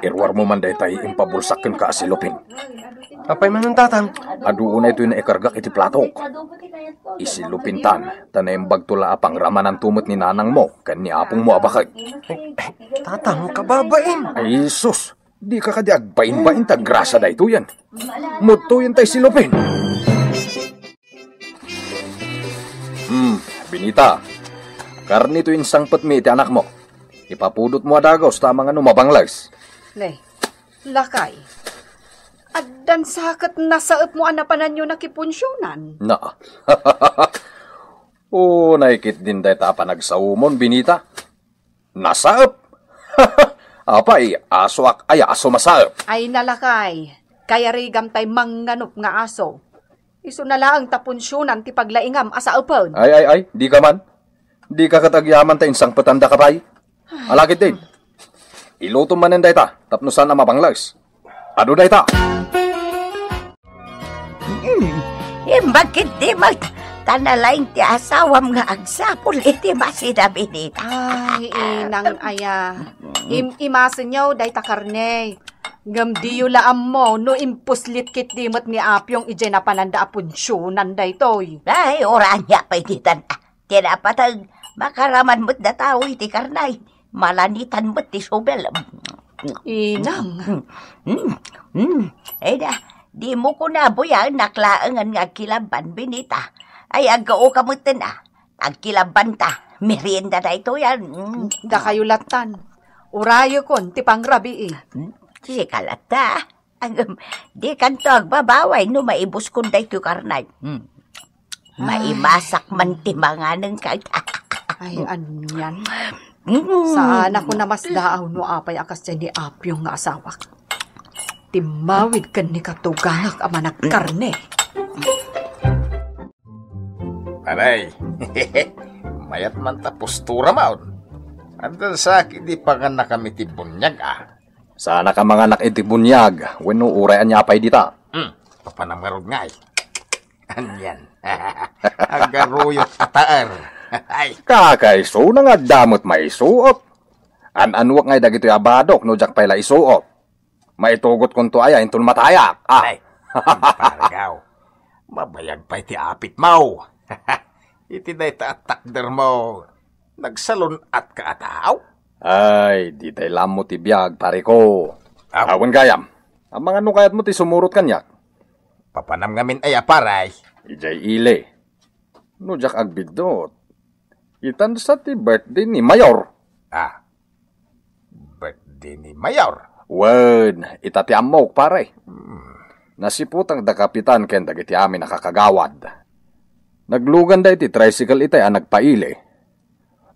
Irwar mo man daytay impabulsakken ka asilupin. Apay man ng tatang. Aduo na ito'y naikargak iti platok. Isilupintan, tanayang bagtula apang ramanan tumot ni nanang mo, kan ni apong mo abakay. Tatang, kababain. Ay, sus, di ka kadi agbain-bain tagrasa da ito yan. Muto yan tayo silupin. Binita, karni ito yung sangpot mi iti anak mo. Ipapudot mo adagos ta mga mabanglays. Ne, lakay. Addan sakat nasaep mo anapanan nyo nakipunsyonan. Na. Naikit din dahi ta panagsaumon, Binita. Nasaep. Apay, aso ay aso masaep. Ay nalakay. Kaya rigam tay mangnanup nga aso. Iso na lang tapunsyonan ti paglaingam asaupon. Ay, di ka man. Di ka katagyaman ta insang patanda ka pa'y. Alakit din. Iluto man dahi ta, tapnusan na mabanglays. Ado dahi ta. Bakit di tanalain ti asawam nga agsapol iti masida Binita. Ay, inang aya. Imasin nyo, day takarne. Ngam diyo laam mo, no impuslit kit dimot ni Apyong ije na pananda apunsyonan day toy. Ay, oranya pa ititan. Tinapatag makaraman mo't na tao iti karnay. Malanitan mo't ti sobel. Inang. Ay da, di mo ko na buya naklaangan nga kilaban, Binita. Ay, agao ka mo't na. Agkilaban ta. Merienda na ito yan. Da kayo latan. Urayo kon, tipang rabi Si kalata. Di kanto agbabaway no maibus kon da ito karnay. Maimasak man ti mga nang kagta. Ay, anyan. Saan ako namasdaaw no apay akas dyan ni Apyong nga asawak. Timawid kan ni katugangak ama nagkarne. Aray, mayat man ta postura maun. Andan sa akin di pa nga nakami ti bunyag Sana ka mga nakitibunyag, weno urayan niya pa'y dita. Papanamgarod nga Anyan. Agaruyot ataar. Kakaiso na nga damot maisuot. Anwak ngay dagito abadok no jak pa'y la isuot. Maitugot kung to aya intun matayak. Ay, paragaw. Mabayag pa iti apit mau. Iti na itatakder mo. Nagsalon at kaataw. Ay, di tayo lam mo ti biyag, pare ko. Awan gayam. Ang mga nukayat mo ti sumurot kanyak. Papanam ngamin ay aparay. Ijay ile. No jak agbidot. Itan sa ti birthday ni Mayor. Birthday ni Mayor? Wen, itati amok, pare. Nasiputang da kapitan ken dagiti amin nakakagawad. Naglugan da iti tricycle itay ang nagpaile.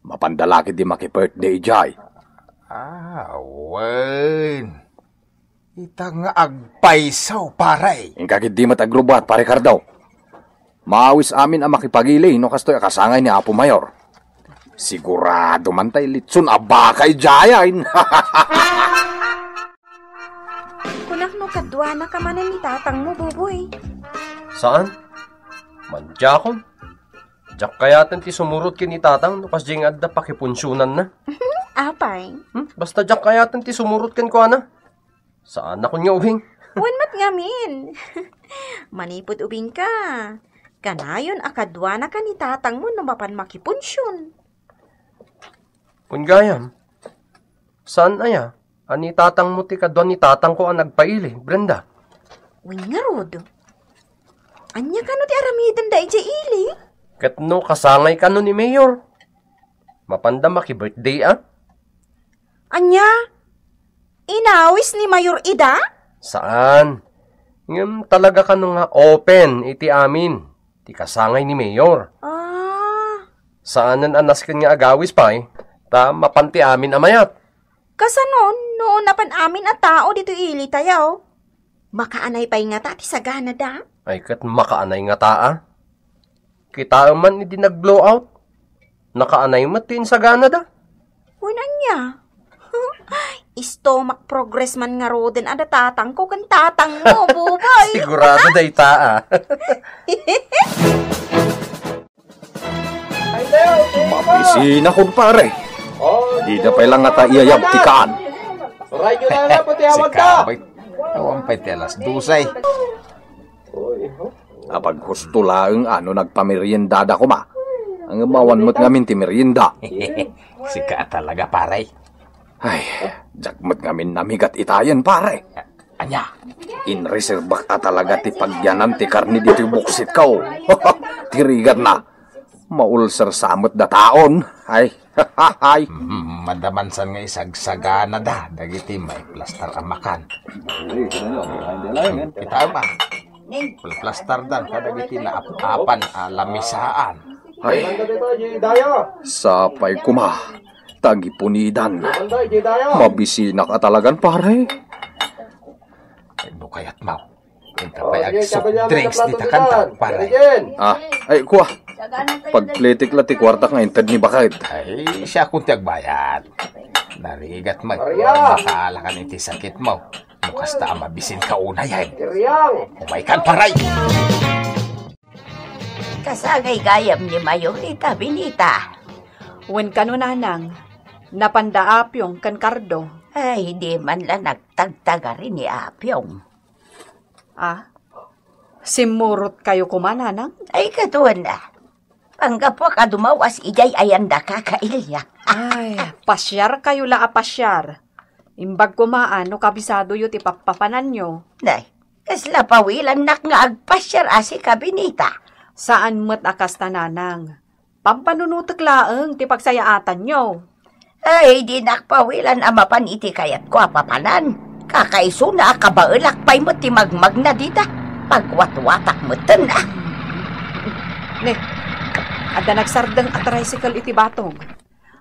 Mapandalaki di maki-birthday jay. Wen. Ita nga agpaisaw, paray. Ingkakit di matagrubat, pare Cardaw. Maawis amin ang makipagili, no kastoy kasangay ni Apo Mayor. Sigurado man tay litsun abakay jayain. Kunak no kadwa na kamanan ni tatang mo, buboy. Saan? Manjakon? Jak kayatan ti sumurot kin ni tatang no kas jing adda pakipunsyunan na. Apay? Basta jak kayatan ti sumurot kin ko ana. Saan ako niya ubing? Mat ngamin. Manipod ubing ka. Kanayon akadwa na ka ni tatang mo no mapan makipunsyon. Punggayam. Saan aya? Ani tatang mo ti kadwa ni tatang ko ang nagpaili, Brenda. Uy nga rod. Anya ka no ti aramidan da ije ili? Ket no kasangay ka no ni Mayor. Mapanda maki-birthday Anya? Inawis ni Mayor Ida? Saan? Ngam talaga ka no nga open iti amin. Ti kasangay ni Mayor. Saanan anas ken nga agawis pa ta mapanti amin amayat. Kasanon, noon napan amin at tao dito ili tayaw. Makaanay pa'y nga ta, ti sagana da. Ay kat makaanay nga taa. Kita man hindi nag-blow out. Nakaanay matin sagana da. Una niya. Stomach progress man nga roden ada tatang ko kan tatang mo, bubay. Sigurado da taa. Mapisina kong pare. Di na pa lang nga iyayab tikaan. Radyo na pati awag ka. Awan pa iti alas 12. Apag husto laeng nagpameriendada ko ma. Ang mawan mo't ngamin ti merienda. Sika talaga, paray. Ay, jakmat ngamin namigat itayan, pare. Anya? Inreserba ka talaga ti pagyanan ti karni dito buksit ka. Tirigat na. Maulser samot da taon. Ay, ay. Madamansan nga isagsagana da. Dagiti may plastar amakan. Kita ba? Plastar dan kadagiti na apan lamisaan. Ay, sapay kuma. Tagipunidan. Mabisina ka talagan, pare. Ay, kayat mau. Inta pa soft drinks di takanta, pare. Ay, kuha. Pagletik-latik wartak nga intad ni Bakit. Ay, siya kung tiyagbayad. Narigat mag. Makala ka niti sakit mo. Mukas ta mabisin ka una yan. Umay kan, paray. Kasagay gayam ni Mayorita Binita. Wen kanunanang, napanda Apyong kan Kardo. Ay, di man lang nagtagtaga rin ni Apyong. Simurot kayo kumananang? Ay, katuan na. Panggapo ka dumawas, ijay ayanda kakailya. Ay, pasyar kayo la pasyar. Imbag kumaan, no kabisado yu ti papapanan nyo. Nay, kasla pawilan nak nga agpasyar asi kabinita. Saan mo't akas tananang? Pampanunutok laeng ti pagsayaatan nyo. Ay, di nakpawilan amapan iti kayat ko apapanan. Kakaiso na kabaelak pa'y mo ti magmag na dita. Pagwatwatak mo na. Ne, ada nagsardang a tricycle iti batog.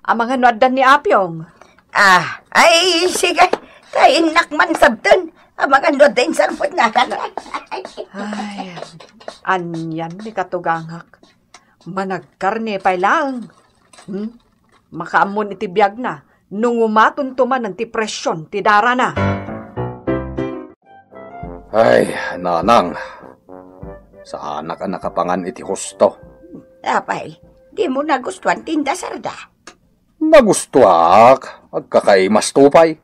Amang ano adan ni Apyong? Ay, sige. Tayin nakman sabten. Amang ano din sarpot na ka. Ay, anyan ni katuganghak. Managkarne pa'y lang. Makaamon iti biyag na. Nung umatuntuman ng ti presyon, ti dara na. Ay, nanang. Sa anak ang nakapangan iti husto. Apay, di mo nagustuhan tinda sarda. Nagustuak. Agkakaimas tupay.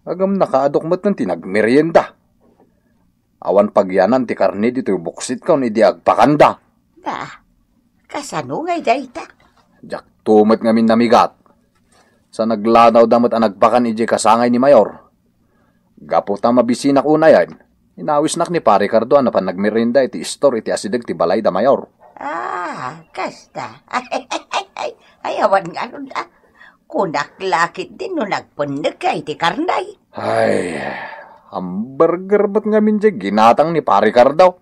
Agam nakaadokmat ng tinagmerienda. Awan pagyanan ti karne dito buksit ka ni di agpakanda. Kasano ngay dayta? Jak tumat ngamin namigat. Sa naglanaw damot ang nagpakan iji kasangay ni Mayor. Gaputa mabisinak una yan. Inawis nak ni Pare Cardo na pan nagmerinda iti store iti asidag ti balay da Mayor. Kasta. Ay, awan nga nun da. Kunak lakit din no nagpundag ka iti karnay. Ay, hamburger ba't ngamin di ginatang ni Pare Cardo?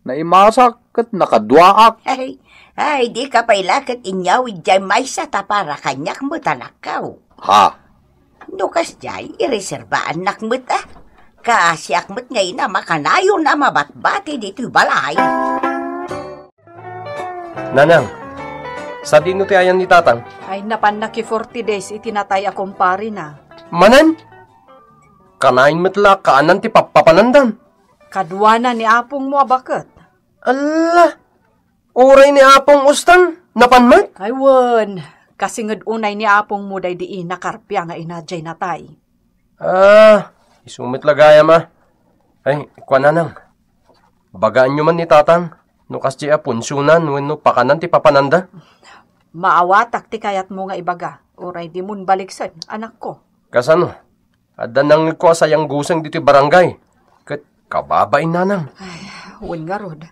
Naimasak at nakadwaak. Ay, di ka pa'y lakit inyawid jay may sa tapara kanyak mo tanakaw. Ha? Nukas jay, ireserbaan nak mo ta. Kaasyak mo't ngayon na makanayo na mabatbati dito balay. Nanang, sa dino ti ayan ni Tatang? Ay napan naki 40 days itinatay akong pari na. Manan? Kanain matla kaanan ti papapanandan. Kadwana ni Apong mo abakot. Allah! Uray ni Apong ustan? Napanmat? Ay won, kasi ngad unay ni Apong mo day di inakarpya nga inadjay natay. Isumit lagaya ma. Ay, kwa nanang. Bagaan nyo man ni Tatang. Nukas di apunsunan, wenno pakanan ti papananda. Maawatak ti kayat mo nga ibaga. Uray di mun baliksan, anak ko. Kasano? Adda nang ko sayang gusang dito barangay. Kat kababain nanang. Ay, wen nga rod.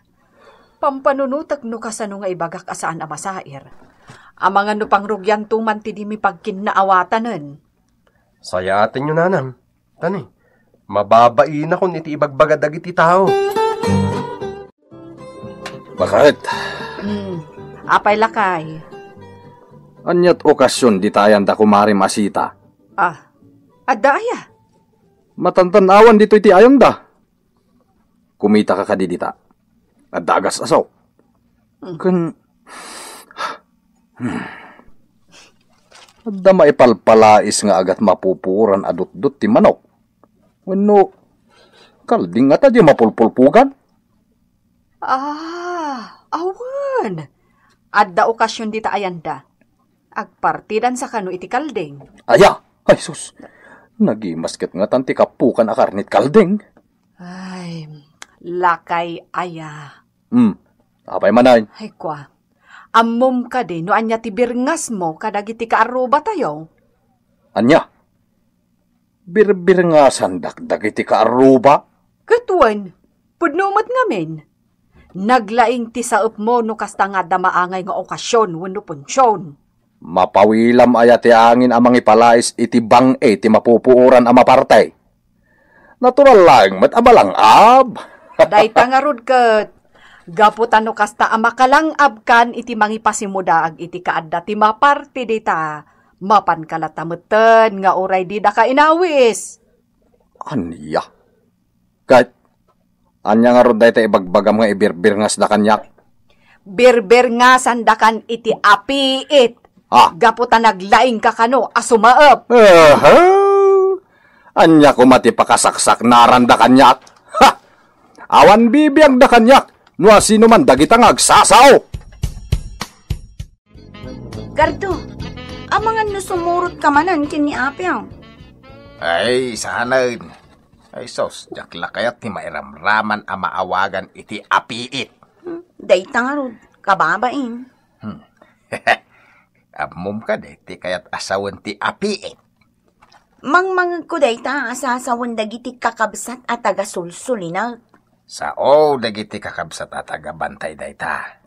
Pampanunutak no kasano nga ibagak asaan amasair. Amang ano pang rugyan tuman ti di mi pagkinaawatanen. Sayatin nyo nanang. Tani, mababain na kung iti ibagbagadag iti tao. Bakit? Apay lakay. Anyat okasyon di tayan da kumari masita. Adaya. Matantanawan dito iti ayang da. Kumita ka kadidita. At dagas asaw. Adda maipalpalais nga agat mapupuran adut-dut ti manok. Wenno, kalding nga ta di mapulpulpugan. Awan. Adda okasyon dita ayanda. Agpartidan sa kano iti kalding. Aya, ay sus. Nagimasket nga tanti kapukan akarnit kalding. Ay, lakay aya. Apay manay. Ay kwa. Ammom ka din no anya ti birngas mo kadagiti kaaruba tayo. Anya? Birbirngasan dakdag iti kaaruba? Katuan, pudnumot ngamin. naglaing ti saup mo no kasta nga damaangay nga okasyon wenno punsyon. Mapawilam aya ti angin amang ipalais iti bang ti mapupuuran a mapartay. Natural lang met abalang ab. Dayta nga rod ket gaputan no kasta a makalangab kan iti mangipasimudaag iti kaadda ti maparti dita. Mapan kalatameten nga oray di da ka inawis. Anya? Kahit anya nga rod dayta ibagbagam nga ibirbir ngas da kanyak. Birber nga sandakan iti apiit. Gaputan naglaing ka kano, asumaep. Anya ko mati pakasaksak naranda kanyak. Ha! Awan bibiyag da kanyak. Nua sino man dagitang agsasaw. Gardo, amangan no sumurot ka manan kini Apyaw. Ay, sanain. Ay, sos, jakla kayat ni mairamraman ang maawagan iti apiit. Dayta nga rod, kababain. Abmum ka deti kayat asawan ti apiit. Mangmangag ko dayta asasawan dagiti kakabsat at taga-sulsulina. Sao dagiti kakabsat at taga-bantay dayta.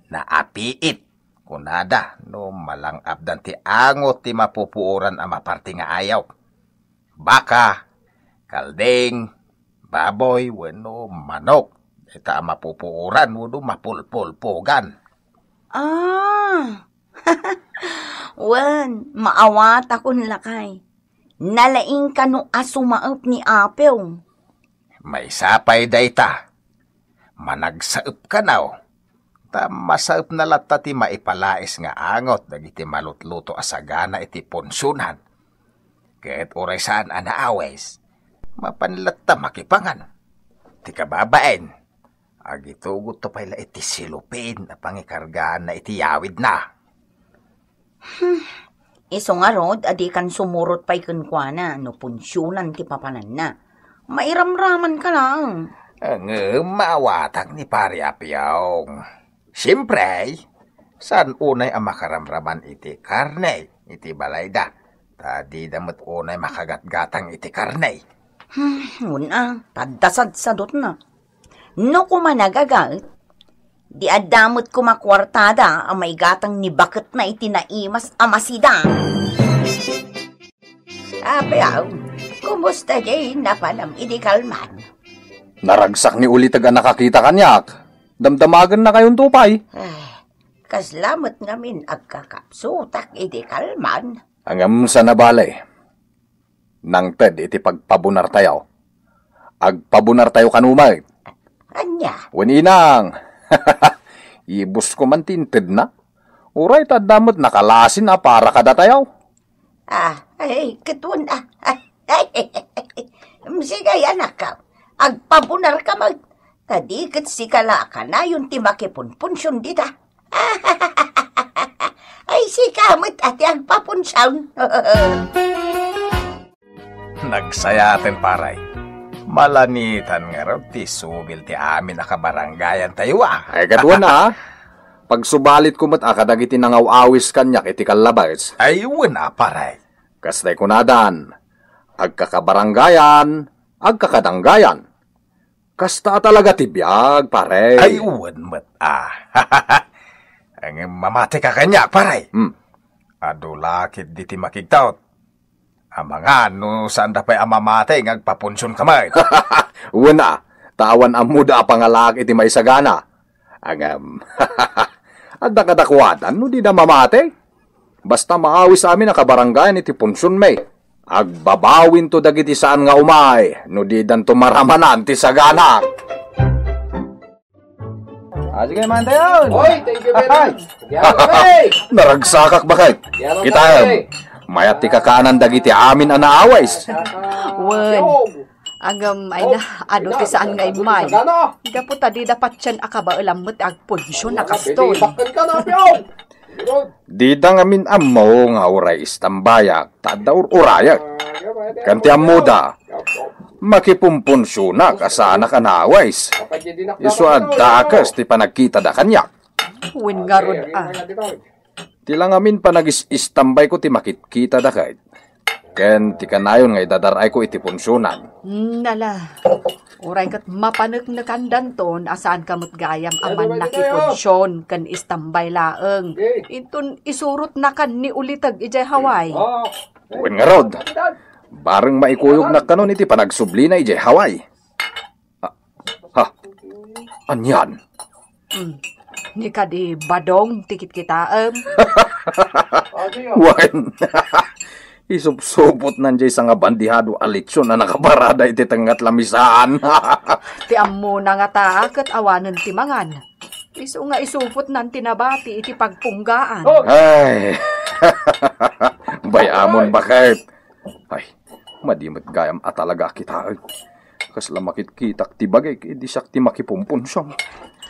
Na apiit. Kunada, no malang abdan ti angot ti mapupuuran ang maparti nga ayaw. Baka, kalding, baboy, wano manok. Ita ang mapupuuran, wano mapulpulpugan. Wan, maawat akong lakay. Nalaing ka no asumaap ni Apel. May sapay dayta. Managsaap ka now. Masaap na lata ti maipalais nga angot dagiti malutluto asagana iti ponsunan. Kahit oray saan anaawes, mapanlatta makipangan. Ti kababaen, agitugot to pala iti silupin na pangikargaan na iti yawid na. Iso nga rod, adi kan sumurot pa'y kunkwana, no punsyunan ti papanan na. Mairamraman ka lang. Ang maawatag ni Pari Apyaw. Siyempre, saan unay ang makaramraman iti karne, iti balayda. Tadi damot unay makagatgatang iti karne. Una, tadasad-sadot na. No kumanagagat, di adamot kumakwartada ang may gatang ni bakit na itinaimas amasida. Apyaw, kumusta jay napanam iti kalman? Naragsak ni ulitag ang nakakita kanyak. Damdamagan na kayong tupay. Kaslamat ngamin agkakapsutak iti kalman. Angam sa nabalay. Nang ted iti pagpabunar tayo. Agpabunar tayo kanumay. Anya? Waninang. Ibus ko man tinted na. Uray tadamot nakalasin na para kada tayo. Katun sige anak ka. Agpabunar ka mag. Tadikat si kalaka na yung timakipunpunsyon dita. Ay si kamot at yung papunsyon. Nagsayaten paray. Malanitan nga raw ti subil ti amin nakabaranggayan tayo Ay kadwa na Pag subalit kumot akadagiti nangaw-awis kanyak iti kalabas. Ay wala paray. Kastay kunadan. Agkakabaranggayan, agkakadanggayan. Kasta talaga tibiyag, pare. Ay, uwan mat, Ang mamati ka kanya, pare. Adulakit di ti makigtaot. Amangan, no saan da pa'y amamati, ngagpapunsyon kamay. Uwan tawan ang muda pangalak iti maisagana. Ang, adda kadakwatan, no di da mamati. Basta maawis amin ang kabaranggayan iti punsyon may. Agbabawin to dagiti saan nga umay, no di dan tumaramanan ti sagana. Sige man tayo. Oy, thank you very much. Naragsakak bakit? Kita mayat ti kakaanan dagiti amin ang naawais. Wen, agam ay na, ano ti saan nga imay. Gapo tadi dapat siyan akaba alamot agpunsyon na kaston. Di da ngamin amaw nga uray istambayak, tadaur urayak. Kanti amuda, makipumpunsyo na kasana ka naawais. Isu adakas ti panagkita da kanyak. Wen nga ron Tila ngamin panagis-istambay ko ti makitkita da kahit. Ken ti kanayon nga idadaray ko iti punsyonan. Nala, uray kat mapanagnakan danton asaan kamot gayam aman nakiponsyon kan istambay laeng. Intun isurot na kan ni ulitag ijay Hawaii. Uwen nga rod, bareng maikuyog na kanon iti panagsubli na ijay Hawaii. Anyan? Ni kadi badong tikit kitaem. Wen, isubsubot nandiyan sa nga bandihado alitsyon na nakabarada iti tengat lamisaan. Ti ammo na nga taak at awanan ti mangan. Iso nga isupot nan tinabati iti pagpunggaan. Ay, bayamon bakit? Ay, madimot gayam at talaga kita. Kasla makitkitak ti bagay, di siyak ti makipumpunsyong.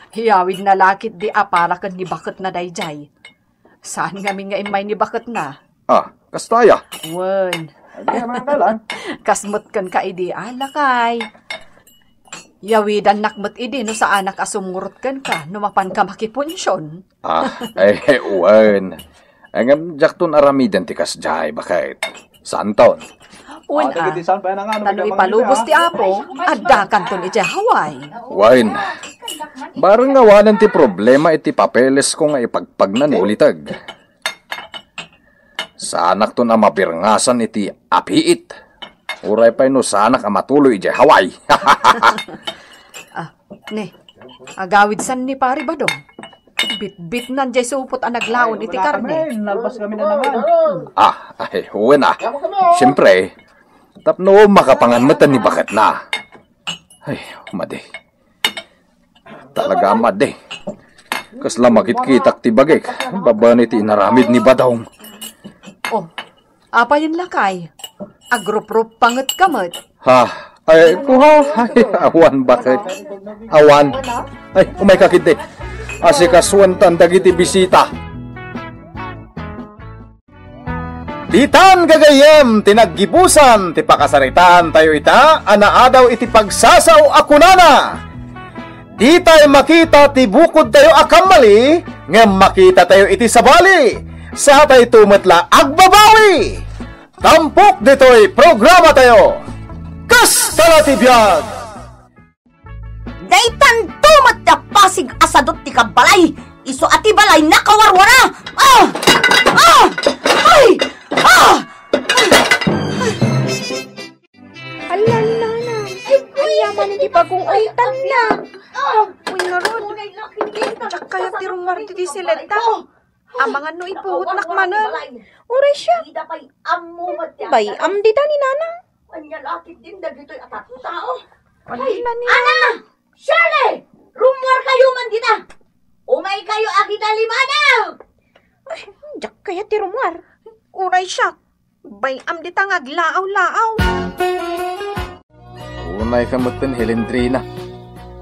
Hiyawid na lakit di aparakan ni bakit na dayjay. Saan kami nga imay ni bakit na? Kastaya. Wen. Kasmut kan ka idi alakay. Yawidan nakmut idi no sa anak asumurot kan ka numapan ka makipunsyon. Wen. Angam jakton aramiden ti kasjay bakit? Santon. Tano ipalubos ti Apo, adda kanton iti Hawaii. Wain, barang awanan ti problema iti papeles ko nga ipagpagnan ulitag. Sa anak to na mapirngasan iti apiit. Uray pa no sa anak matuloy iti Hawaii. Agawid san ni pari ba dong? Bit-bit nan jay supot ang naglaon iti karne. Nalbas kami na naman. Huwin Siyempre, tapno makapanganmatan ni bakit na. Ay, madi. Talaga madi. Kasla makitkitak ti bagay. Baban iti inaramid ni Badong. Apa yun lakay? Agrup-rup pangat kamat. Awan bakit? Awan. Ay, umay kakit di. Asikasuan tandag iti bisita. Ditan gagayem, tinaggibusan, ti pakasaritan tayo ita, anaadaw iti pagsasaw akunana. Di tayo makita ti bukod tayo akamali, ngem makita tayo iti sabali, sa tayo tumatla agbabawi. Tampok dito'y programa tayo. Kastala ti biyag! Daytan tumat na pasig asadot ti kabalay, iso ati balay nakawarwara! Hala, nana. Ay, yaman hindi bagong aitan na. Uy, narod. Tsak kaya tirong marti di silenta. Amangan no ipuhot nakmanan. Uray siya. Bay, dita ni nana. Anyalakit din dagito'y atatong tao. Hala ni Ana! Shirley! Rumor kayo man dita! Umay kayo agita limanaw! Ay, jak kaya tirumar. Uray siya. Bay, dita ngaglaaw-laaw. Unay kamutin Helendrina.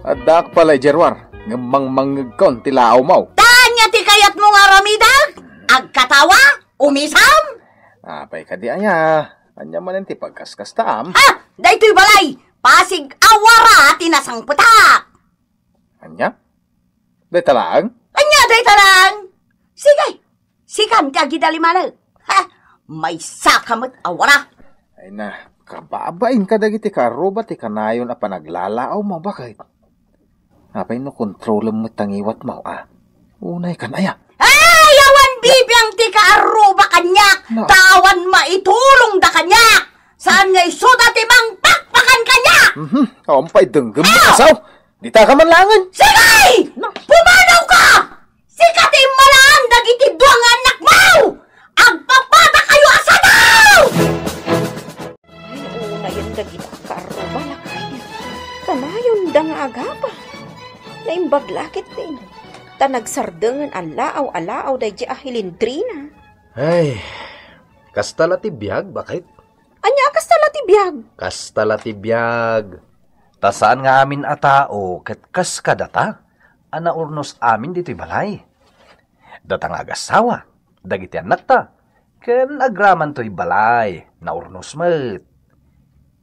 Adak pala'y Jerwar. Ngamang manggagkon tilaaw mo. Tanya ti kayat mo nga ramidag? Agkatawa? Umisam? Apay ka di anya. Anya man ti pagkaskas taam. Daytoy balay! Pasig awara tinasang putak! Anya? Day talang? Anya day tarang! Sige! Sikan ka gidalimanag! May sakamot awara! Ay na, kababain ka dagiti karuba ti kanayon a panaglalaaw mo bakit? Apay no kontrolem mo tangiwat mo Unay kanaya. Ayawan bibiyang ti kaaruba kanyak! Tawan maitulong da kanyak! Saan nga isuda ti mang pakpakan kanyak! Ampay denggem mo kasaw! Di ta ka manlangan! Sige! Pumanaw ka! Sikati malaan dagiti duang anak mo! Agpapata kayo asadaw! Ay, una yun dagita karuba na kaya. Kanayon da nga agapa. Naimbaglakit din. Tanagsardangan alaaw-alaaw da di Helendrina. Ay, kastala ti biyag, bakit? Anya kastala ti biyag? Kastala ti biyag. Tasaan nga amin a tao, kas kadata, anaurnos amin dito'y balay. Datang agasawa, dagiti anak ta, ken agraman to'y balay, naurnos met.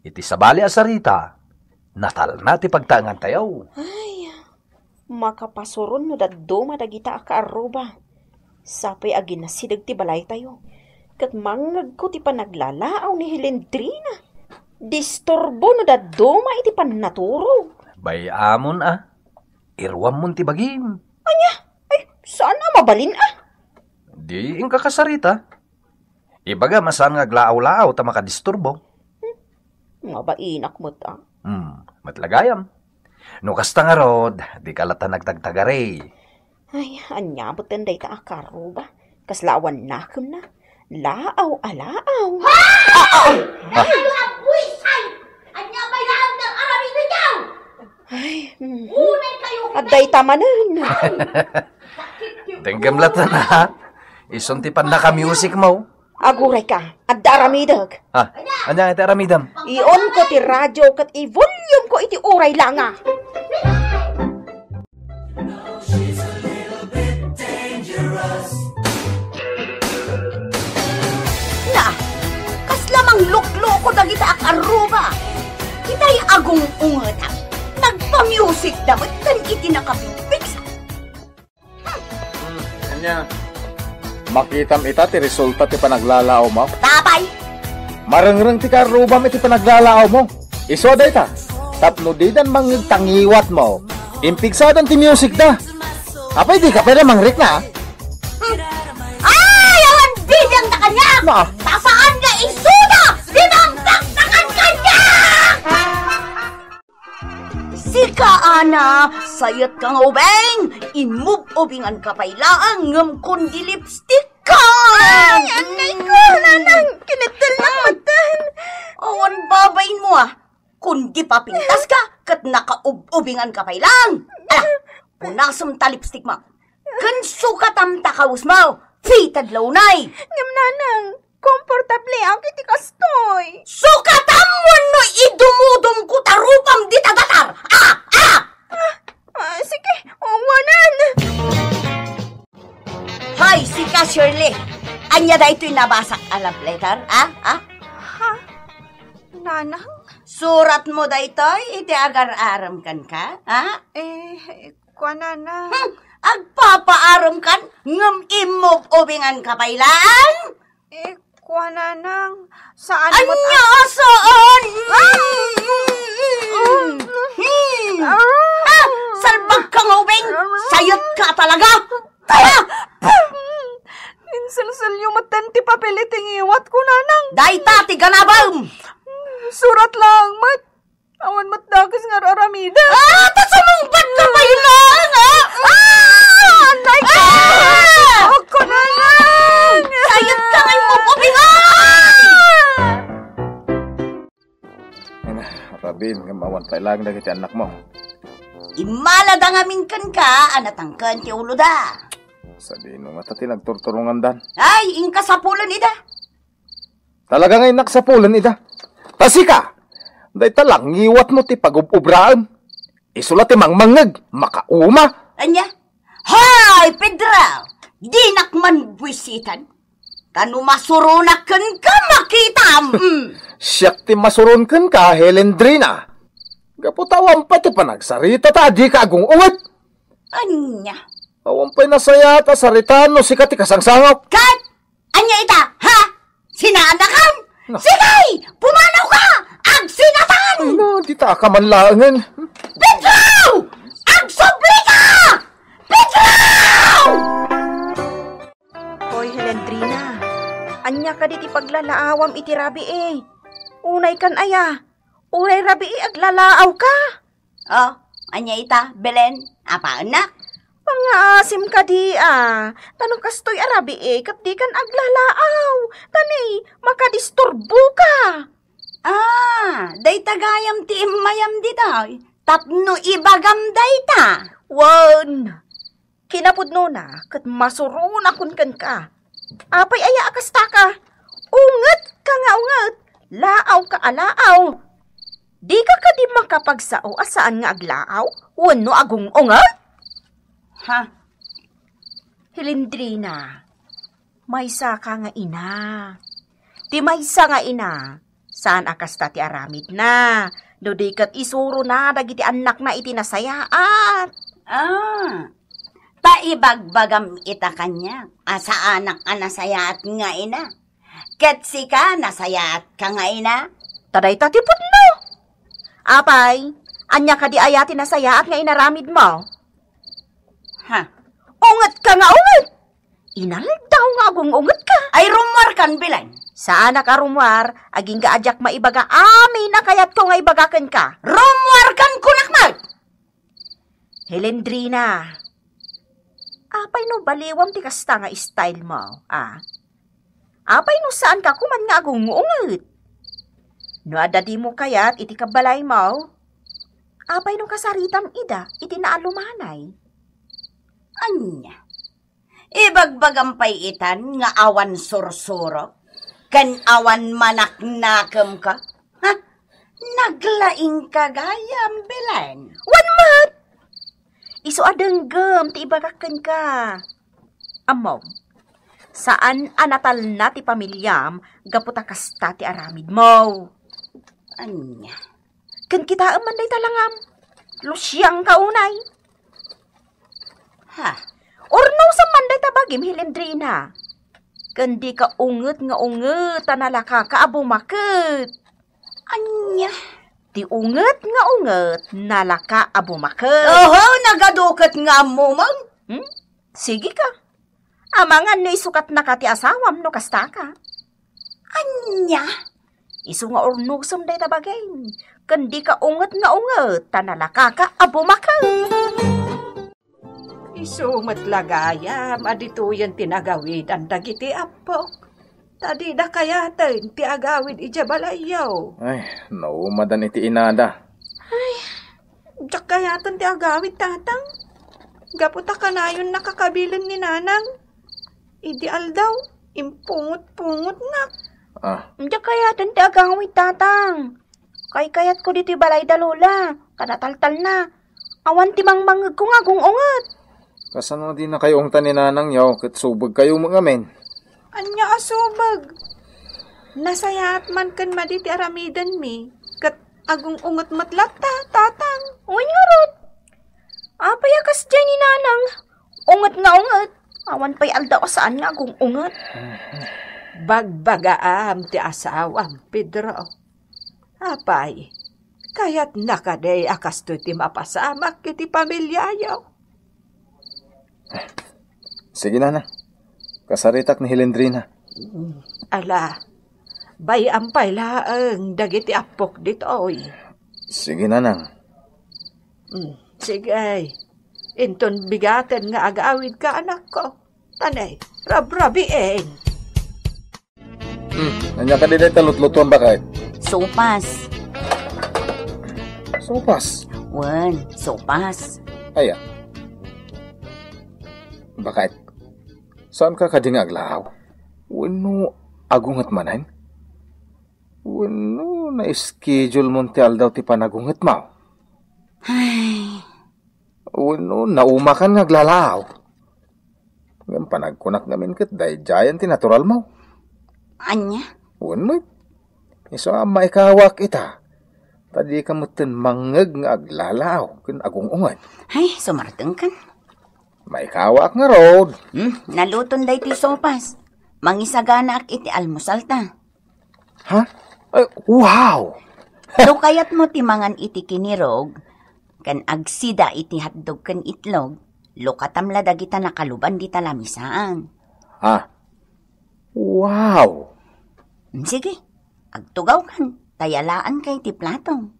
Iti sabali asarita, natal na ti pagtaangan tayo. Ay, makapasuron no daduma dagita akaaruba. Sapay agin na sidag ti balay tayo. Kat mangag ko ti panaglalaaw ni Hilendrina. Disturbo no daduma iti panaturo. Bay amon irwam mon ti bagim. Anya? Ay, saan na mabalin Di ing kakasarita. Ibaga masan nga glaaw-laaw ta makadisturbo. Nga ba inak mo ta? Matlagayam. No kasta nga rod, di kalata nagtagtagari. Ay, anya mo tanday ta akaro ba? Kaslawan na kum na. Laaw-alaaw. Buisay! Anya ba yan ng Aramida niyaw? Ay, Unay kayo! aday tamanan. Tenggam lata na. Isunti pan na ka-music mo. Aguray ka, at daramidag. Anya iti aramidam? I-on ko ti radyo kat i-volume ko iti uray lang Na, kaslamang lukloko dagita akaruba. Itay agong ungata. Nagpa-music dapat kan iti nakapipiksa. Anya, makitam ita ti resulta ti panaglalaaw mo. Tapay! Marangrang ti karubam iti panaglalaaw mo. Iso da ita. Tapno di dan mangtangiwat mo. Impiksadan ti music da. Apay di ka pwede mangrik na. Ay! Awan bidang na kanya! Ma? Tasaan nga isuda! Bidang taktakan kanya! Sika, Ana! Sayat kang ubeng! Inmove-ubingan ka pailaan ngam kundi lipstick ka! Ay, anay ko! Nanang, kinitil na matan! Awan babayin mo kundi papintas ka kat nakaub-ubingan ka pailang! Punasam ta lipstick mo! Kan sukatam takaus mo! Fitad launay! Ngam nanang, komportable ako kiti kastoy! Sukatam mo no idumudum ko tarupam di tagatar! Sige, uwanan! Hay, sika Shirley! Anya da ito'y nabasak a love letter, Ha? Nanang? Surat mo da ito'y iti agar-aram kan ka, Kwa nanang? Agpapaaram kan ngam imog-ubingan ka pailaan? Kwa nanang? Saan mo Anya saan? Salbag kang ubing! Sayot ka talaga! Insalsal yung matan ti papiliting iwat ko nanang. Day tati ganabam! Surat lang, mat. Awan mat dagas nga aramida. Tasamungbat ka pa yun lang, Anay ko! Ako nanang! Sayot ka ngay mo pabingan! Rabin, ngamawan pa lang na kiti anak mo. Imalada ngamin kan ka, anatangkan ti ulo da. Sabi nung atati nagturturungan dan. Ay, ingka sa pulan ida. Talaga ngay naksapulan ida. Tasika! Day talang ngiwat mo ti pag-ubraan. Isula ti mangmangag, makauma. Anya? Hay, Pedro! Di nakman buwisitan. Kano masurunakan ka makitam. Siyak ti masurunkan ka, Helendrina. Gaputawan pa ti panagsarita ta, di ka agong uwit. Anya? Awan pa'y nasaya ta saritan no sika ti kasangsangok. Kat! Anya ita, ha? Sinanakan? No. Sige! Pumanaw ka! Agsinatan! Ay no, di ta ka manlaangan. Pedro! Agsubli ka! Pedro! Hoy, Helendrina. Anya ka diti paglalaawam iti rabi Unay kan aya. Unay rabi aglalaaw ka. Oh, anya ita, Belen? Apa anak? Pangasim ka di Tanong kastoy arabi kat di kan aglalaaw. Tani, makadisturbo ka. Day tagayam ti imayam di day. Tapno ibagam day ta. Wan! Kinapudno na, kat masurunakon kan ka. Apay aya akasta ka. Ungat ka nga ungat. Laaw ka alaaw. Di ka di makapagsao asaan nga aglaaw? Wano agong ungat? Ha? Hilendrina, maysa ka nga ina. Ti maysa nga ina. Saan akasta ti aramid na? No di kat isuro na dagiti anak na iti nasayaat. Paibagbagam ita kanya. Asa anak anasayaat nga ina. Ketsi ka, nasayat ka nga ina. Taday tatipot no. Apay, anya ka di ayatin na saya at nga inaramid mo. Ha? Ungat ka nga ungat. Inaldaw nga agong ungat ka. Ay rumor kan bilan. Saan ka rumwar, aging gaadyak maibaga amin na kayat ko nga ibagakan ka. Rumor kan kunakmal. Helendrina. Apay no baliwam ti kasta nga style mo, ah? Apay no saan ka kuman nga agong ungat. No adadi mo kayat iti kabalay mo. Apay no kasaritam ida, iti naalumanay. Anya? Ibagbagampay itan nga awan sursuro. Kan awan manak-nakam ka? Ha? Naglaing ka gayam bilan. Wan mat! Iso adenggem ti ibagakan ka. Amaw, saan anatal na ti pamilyam gaputa kasta ti aramid mo? Anya? Kan kita man day talangam. Lusyang kaunay. Ha? Orno sa manday tabagim Hilendrina. Kandi ka unget nga unget tanalaka ka abumakit. Anya? Ti unget nga unget nalaka abumakit. Oho, nagadukat nga mo man. Sige ka. Amangan no isukat na ka ti asawam no kasta ka. Anya? Isu nga ornusam day tabagay. Kandi ka unget nga unget tanalaka ka abumakit. Isumat lagayam, adituyan tinagawid ang dagiti apok. Tadi da kayaten ti agawid ija balayaw. Ay, naumadan iti inada. Ay, jak kayaten ti agawid tatang. Gaputa kanayon nakakabilan ni nanang. Ideal daw, impungot-pungot na. Jak kayaten ti agawid tatang. Kayat ko diti balay dalola, kanataltal na. Awan ti mangmangag ko nga kung ungat. Kasano di na kayo ang taninanang yaw, kat subag kayo mga men. Anya asubag. Nasayat man kan maditi aramidan mi, kat agong ungat matlata, tatang. Uy nga rod. Apayakas dyan ni nanang. Ungat nga ungat. Awan pa'y alda o saan nga agong ungat. Bagbagaam ti asawam, Pedro. Apay, kayat nakaday akas to ti mapasamak iti pamilyayaw. Sige na. Kasaritak ni Hilendrina. Ala, bayam pa'y laang dagiti apok ditoy. Sige nanang. Sige, inton bigaten nga agawid ka anak ko. Tanay, rabrabiin. Nanya ka din ay talutlutuan ba kahit? Sopas. Sopas? Wan, sopas. Aya. Bakit? Saan ka kadingaglaw? Wano agungat manan? Wano na-schedule mo ti aldaw ti panagungat mo? Ay. Wano naumakan ngaglalaw? Ngayon panagkunak namin kat day giant ti natural mo. Anya? Wano? Iso maikawak ita. Tadi ka mutin mangag nga aglalaw kin agong ungat. Ay, sumarteng kan. Maikawak nga rod. Naluton day ti sopas. Mangisagana ak iti almusal ta. Ha? Ay, wow! Do kayat mo ti mangan iti kinirog, kan agsida iti hatdog kan itlog, lukatamla dagita nakaluban di talamisaan. Ha? Wow! Sige, agtugaw kan, tayalaan kay ti platong.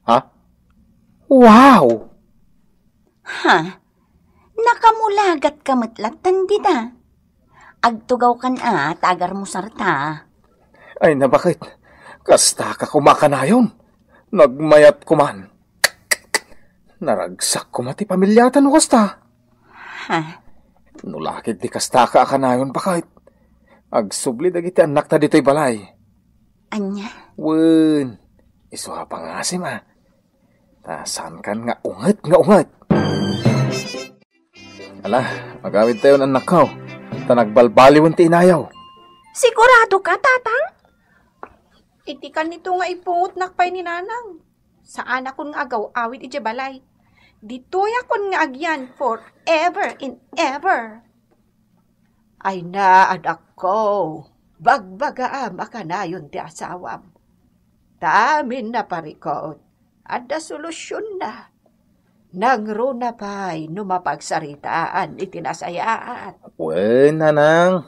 Ha? Wow! Ha? Nakamulagat kamutlatan dita. Agtugaw kan tagar mo sarta. Ay nabakit? Kasta ka kumakanayon. Nagmayat kuman. Naragsak kumati pamilyatan o kasta. Ha? Nulakit di kasta ka akanayon bakit? Agsubli dagiti anak ta dito'y balay. Anya? Wen, isuha pangasim Tasan kan nga unget. Ala, magawid tayo ng anak ko. Tanagbalbaliwan ti inayaw. Sigurado ka, tatang? Iti kan nito nga ipungot nakpay ni nanang. Saan akong nga agaw awid iti balay. Dito'y akong nga agyan forever and ever. Ay na, anak ko. Bagbaga makanayon ti asawam. Taamin na parikot. Ada solusyon na. Nangro na pa'y numapagsaritaan itinasayaan. Wen, nanang.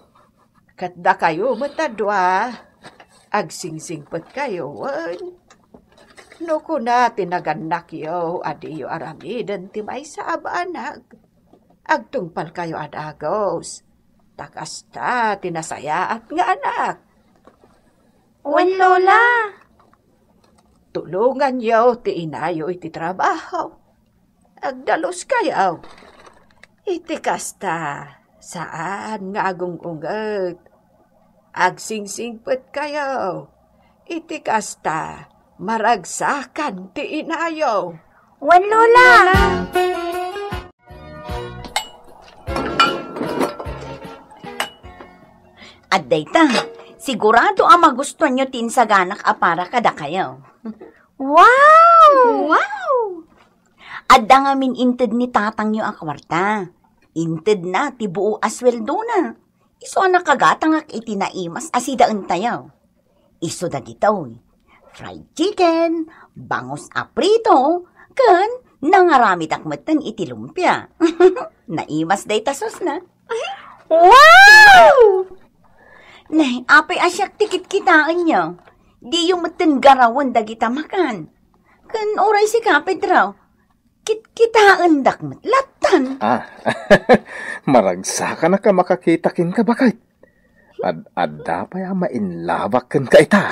Katda kayo matadwa. Agsingsingpet kayo, wen. No kuna tinaganak yo, adiyo aramidan ti may sa abanag. Agtungpal kayo adagos. Takasta tinasayaat nga anak. Wen, Lola. Tulungan yo ti inayo iti trabaho. Agdalos kayo. Iti kasta, saan nga agung-unget? Agsingsingpet kayo. Iti kasta, maragsakan ti inayo. Wen, Lola. At dayta, sigurado ang magustuhan nyo tinsaganak para kada kayo. Wow! Wow! Adda nga min inted ni tatang nyo ang kwarta. Inted na, tibuo asweldo na. Iso ang nakagatang ak itinaimas asidaan tayo. Iso da dito, fried chicken, bangos aprito, kan nangaramit akmatan iti lumpia. Naimas day tasos na. Wow! Nay, apay asyak tikit kitaan nyo. Di yung matan garawan dagita makan. Kan oray si kapit raw. Kitaan dakmat latan. Maragsa ka na ka makakitakin ka bakit? Adda pa yung mainlawak kan ka ita.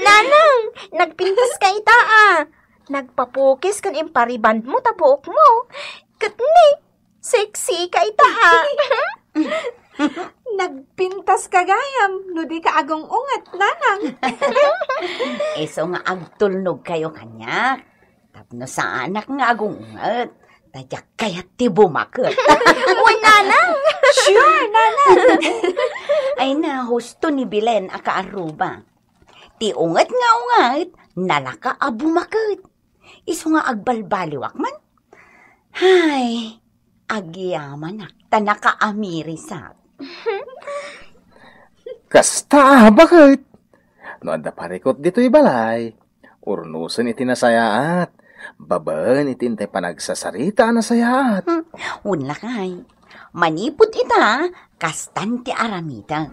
Nanang, nagpintas ka ita Nagpapukis kan impariband mo tabuok mo. Katni, sexy ka ita Nagpintas ka gayam, no di ka agong ungat, nanang. Eso nga agtulnog kayo kanyak. Tapno sa anak nga agong ungat. Tadyak kayat ti bumakot. Uy, nanang. Sure, nanang. Ay na, husto ni Bilen akaaruba. Ti ungat nga ungat, nalaka a bumakot. Iso nga agbalbaliwak man. Hay, agyaman tanaka amirisat. Kasta, bakit? No, anda parikot dito'y balay. Urnusan itinasayaat. Babaan itintay panagsasarita na sayaat. Unla kay. Manipod ita, kastan ti aramita.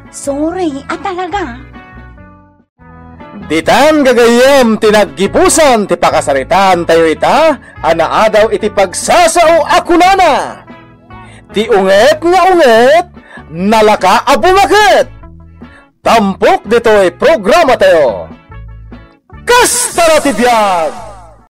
Sorry, talaga. Ditan gagayam tinaggipusan ti pakasaritaan tayo ita, anaadaw iti pagsasao akunana. Ti unget nga unget, nalaka abumakit. Tampok dito'y programa tayo. Kasta na ti biyag!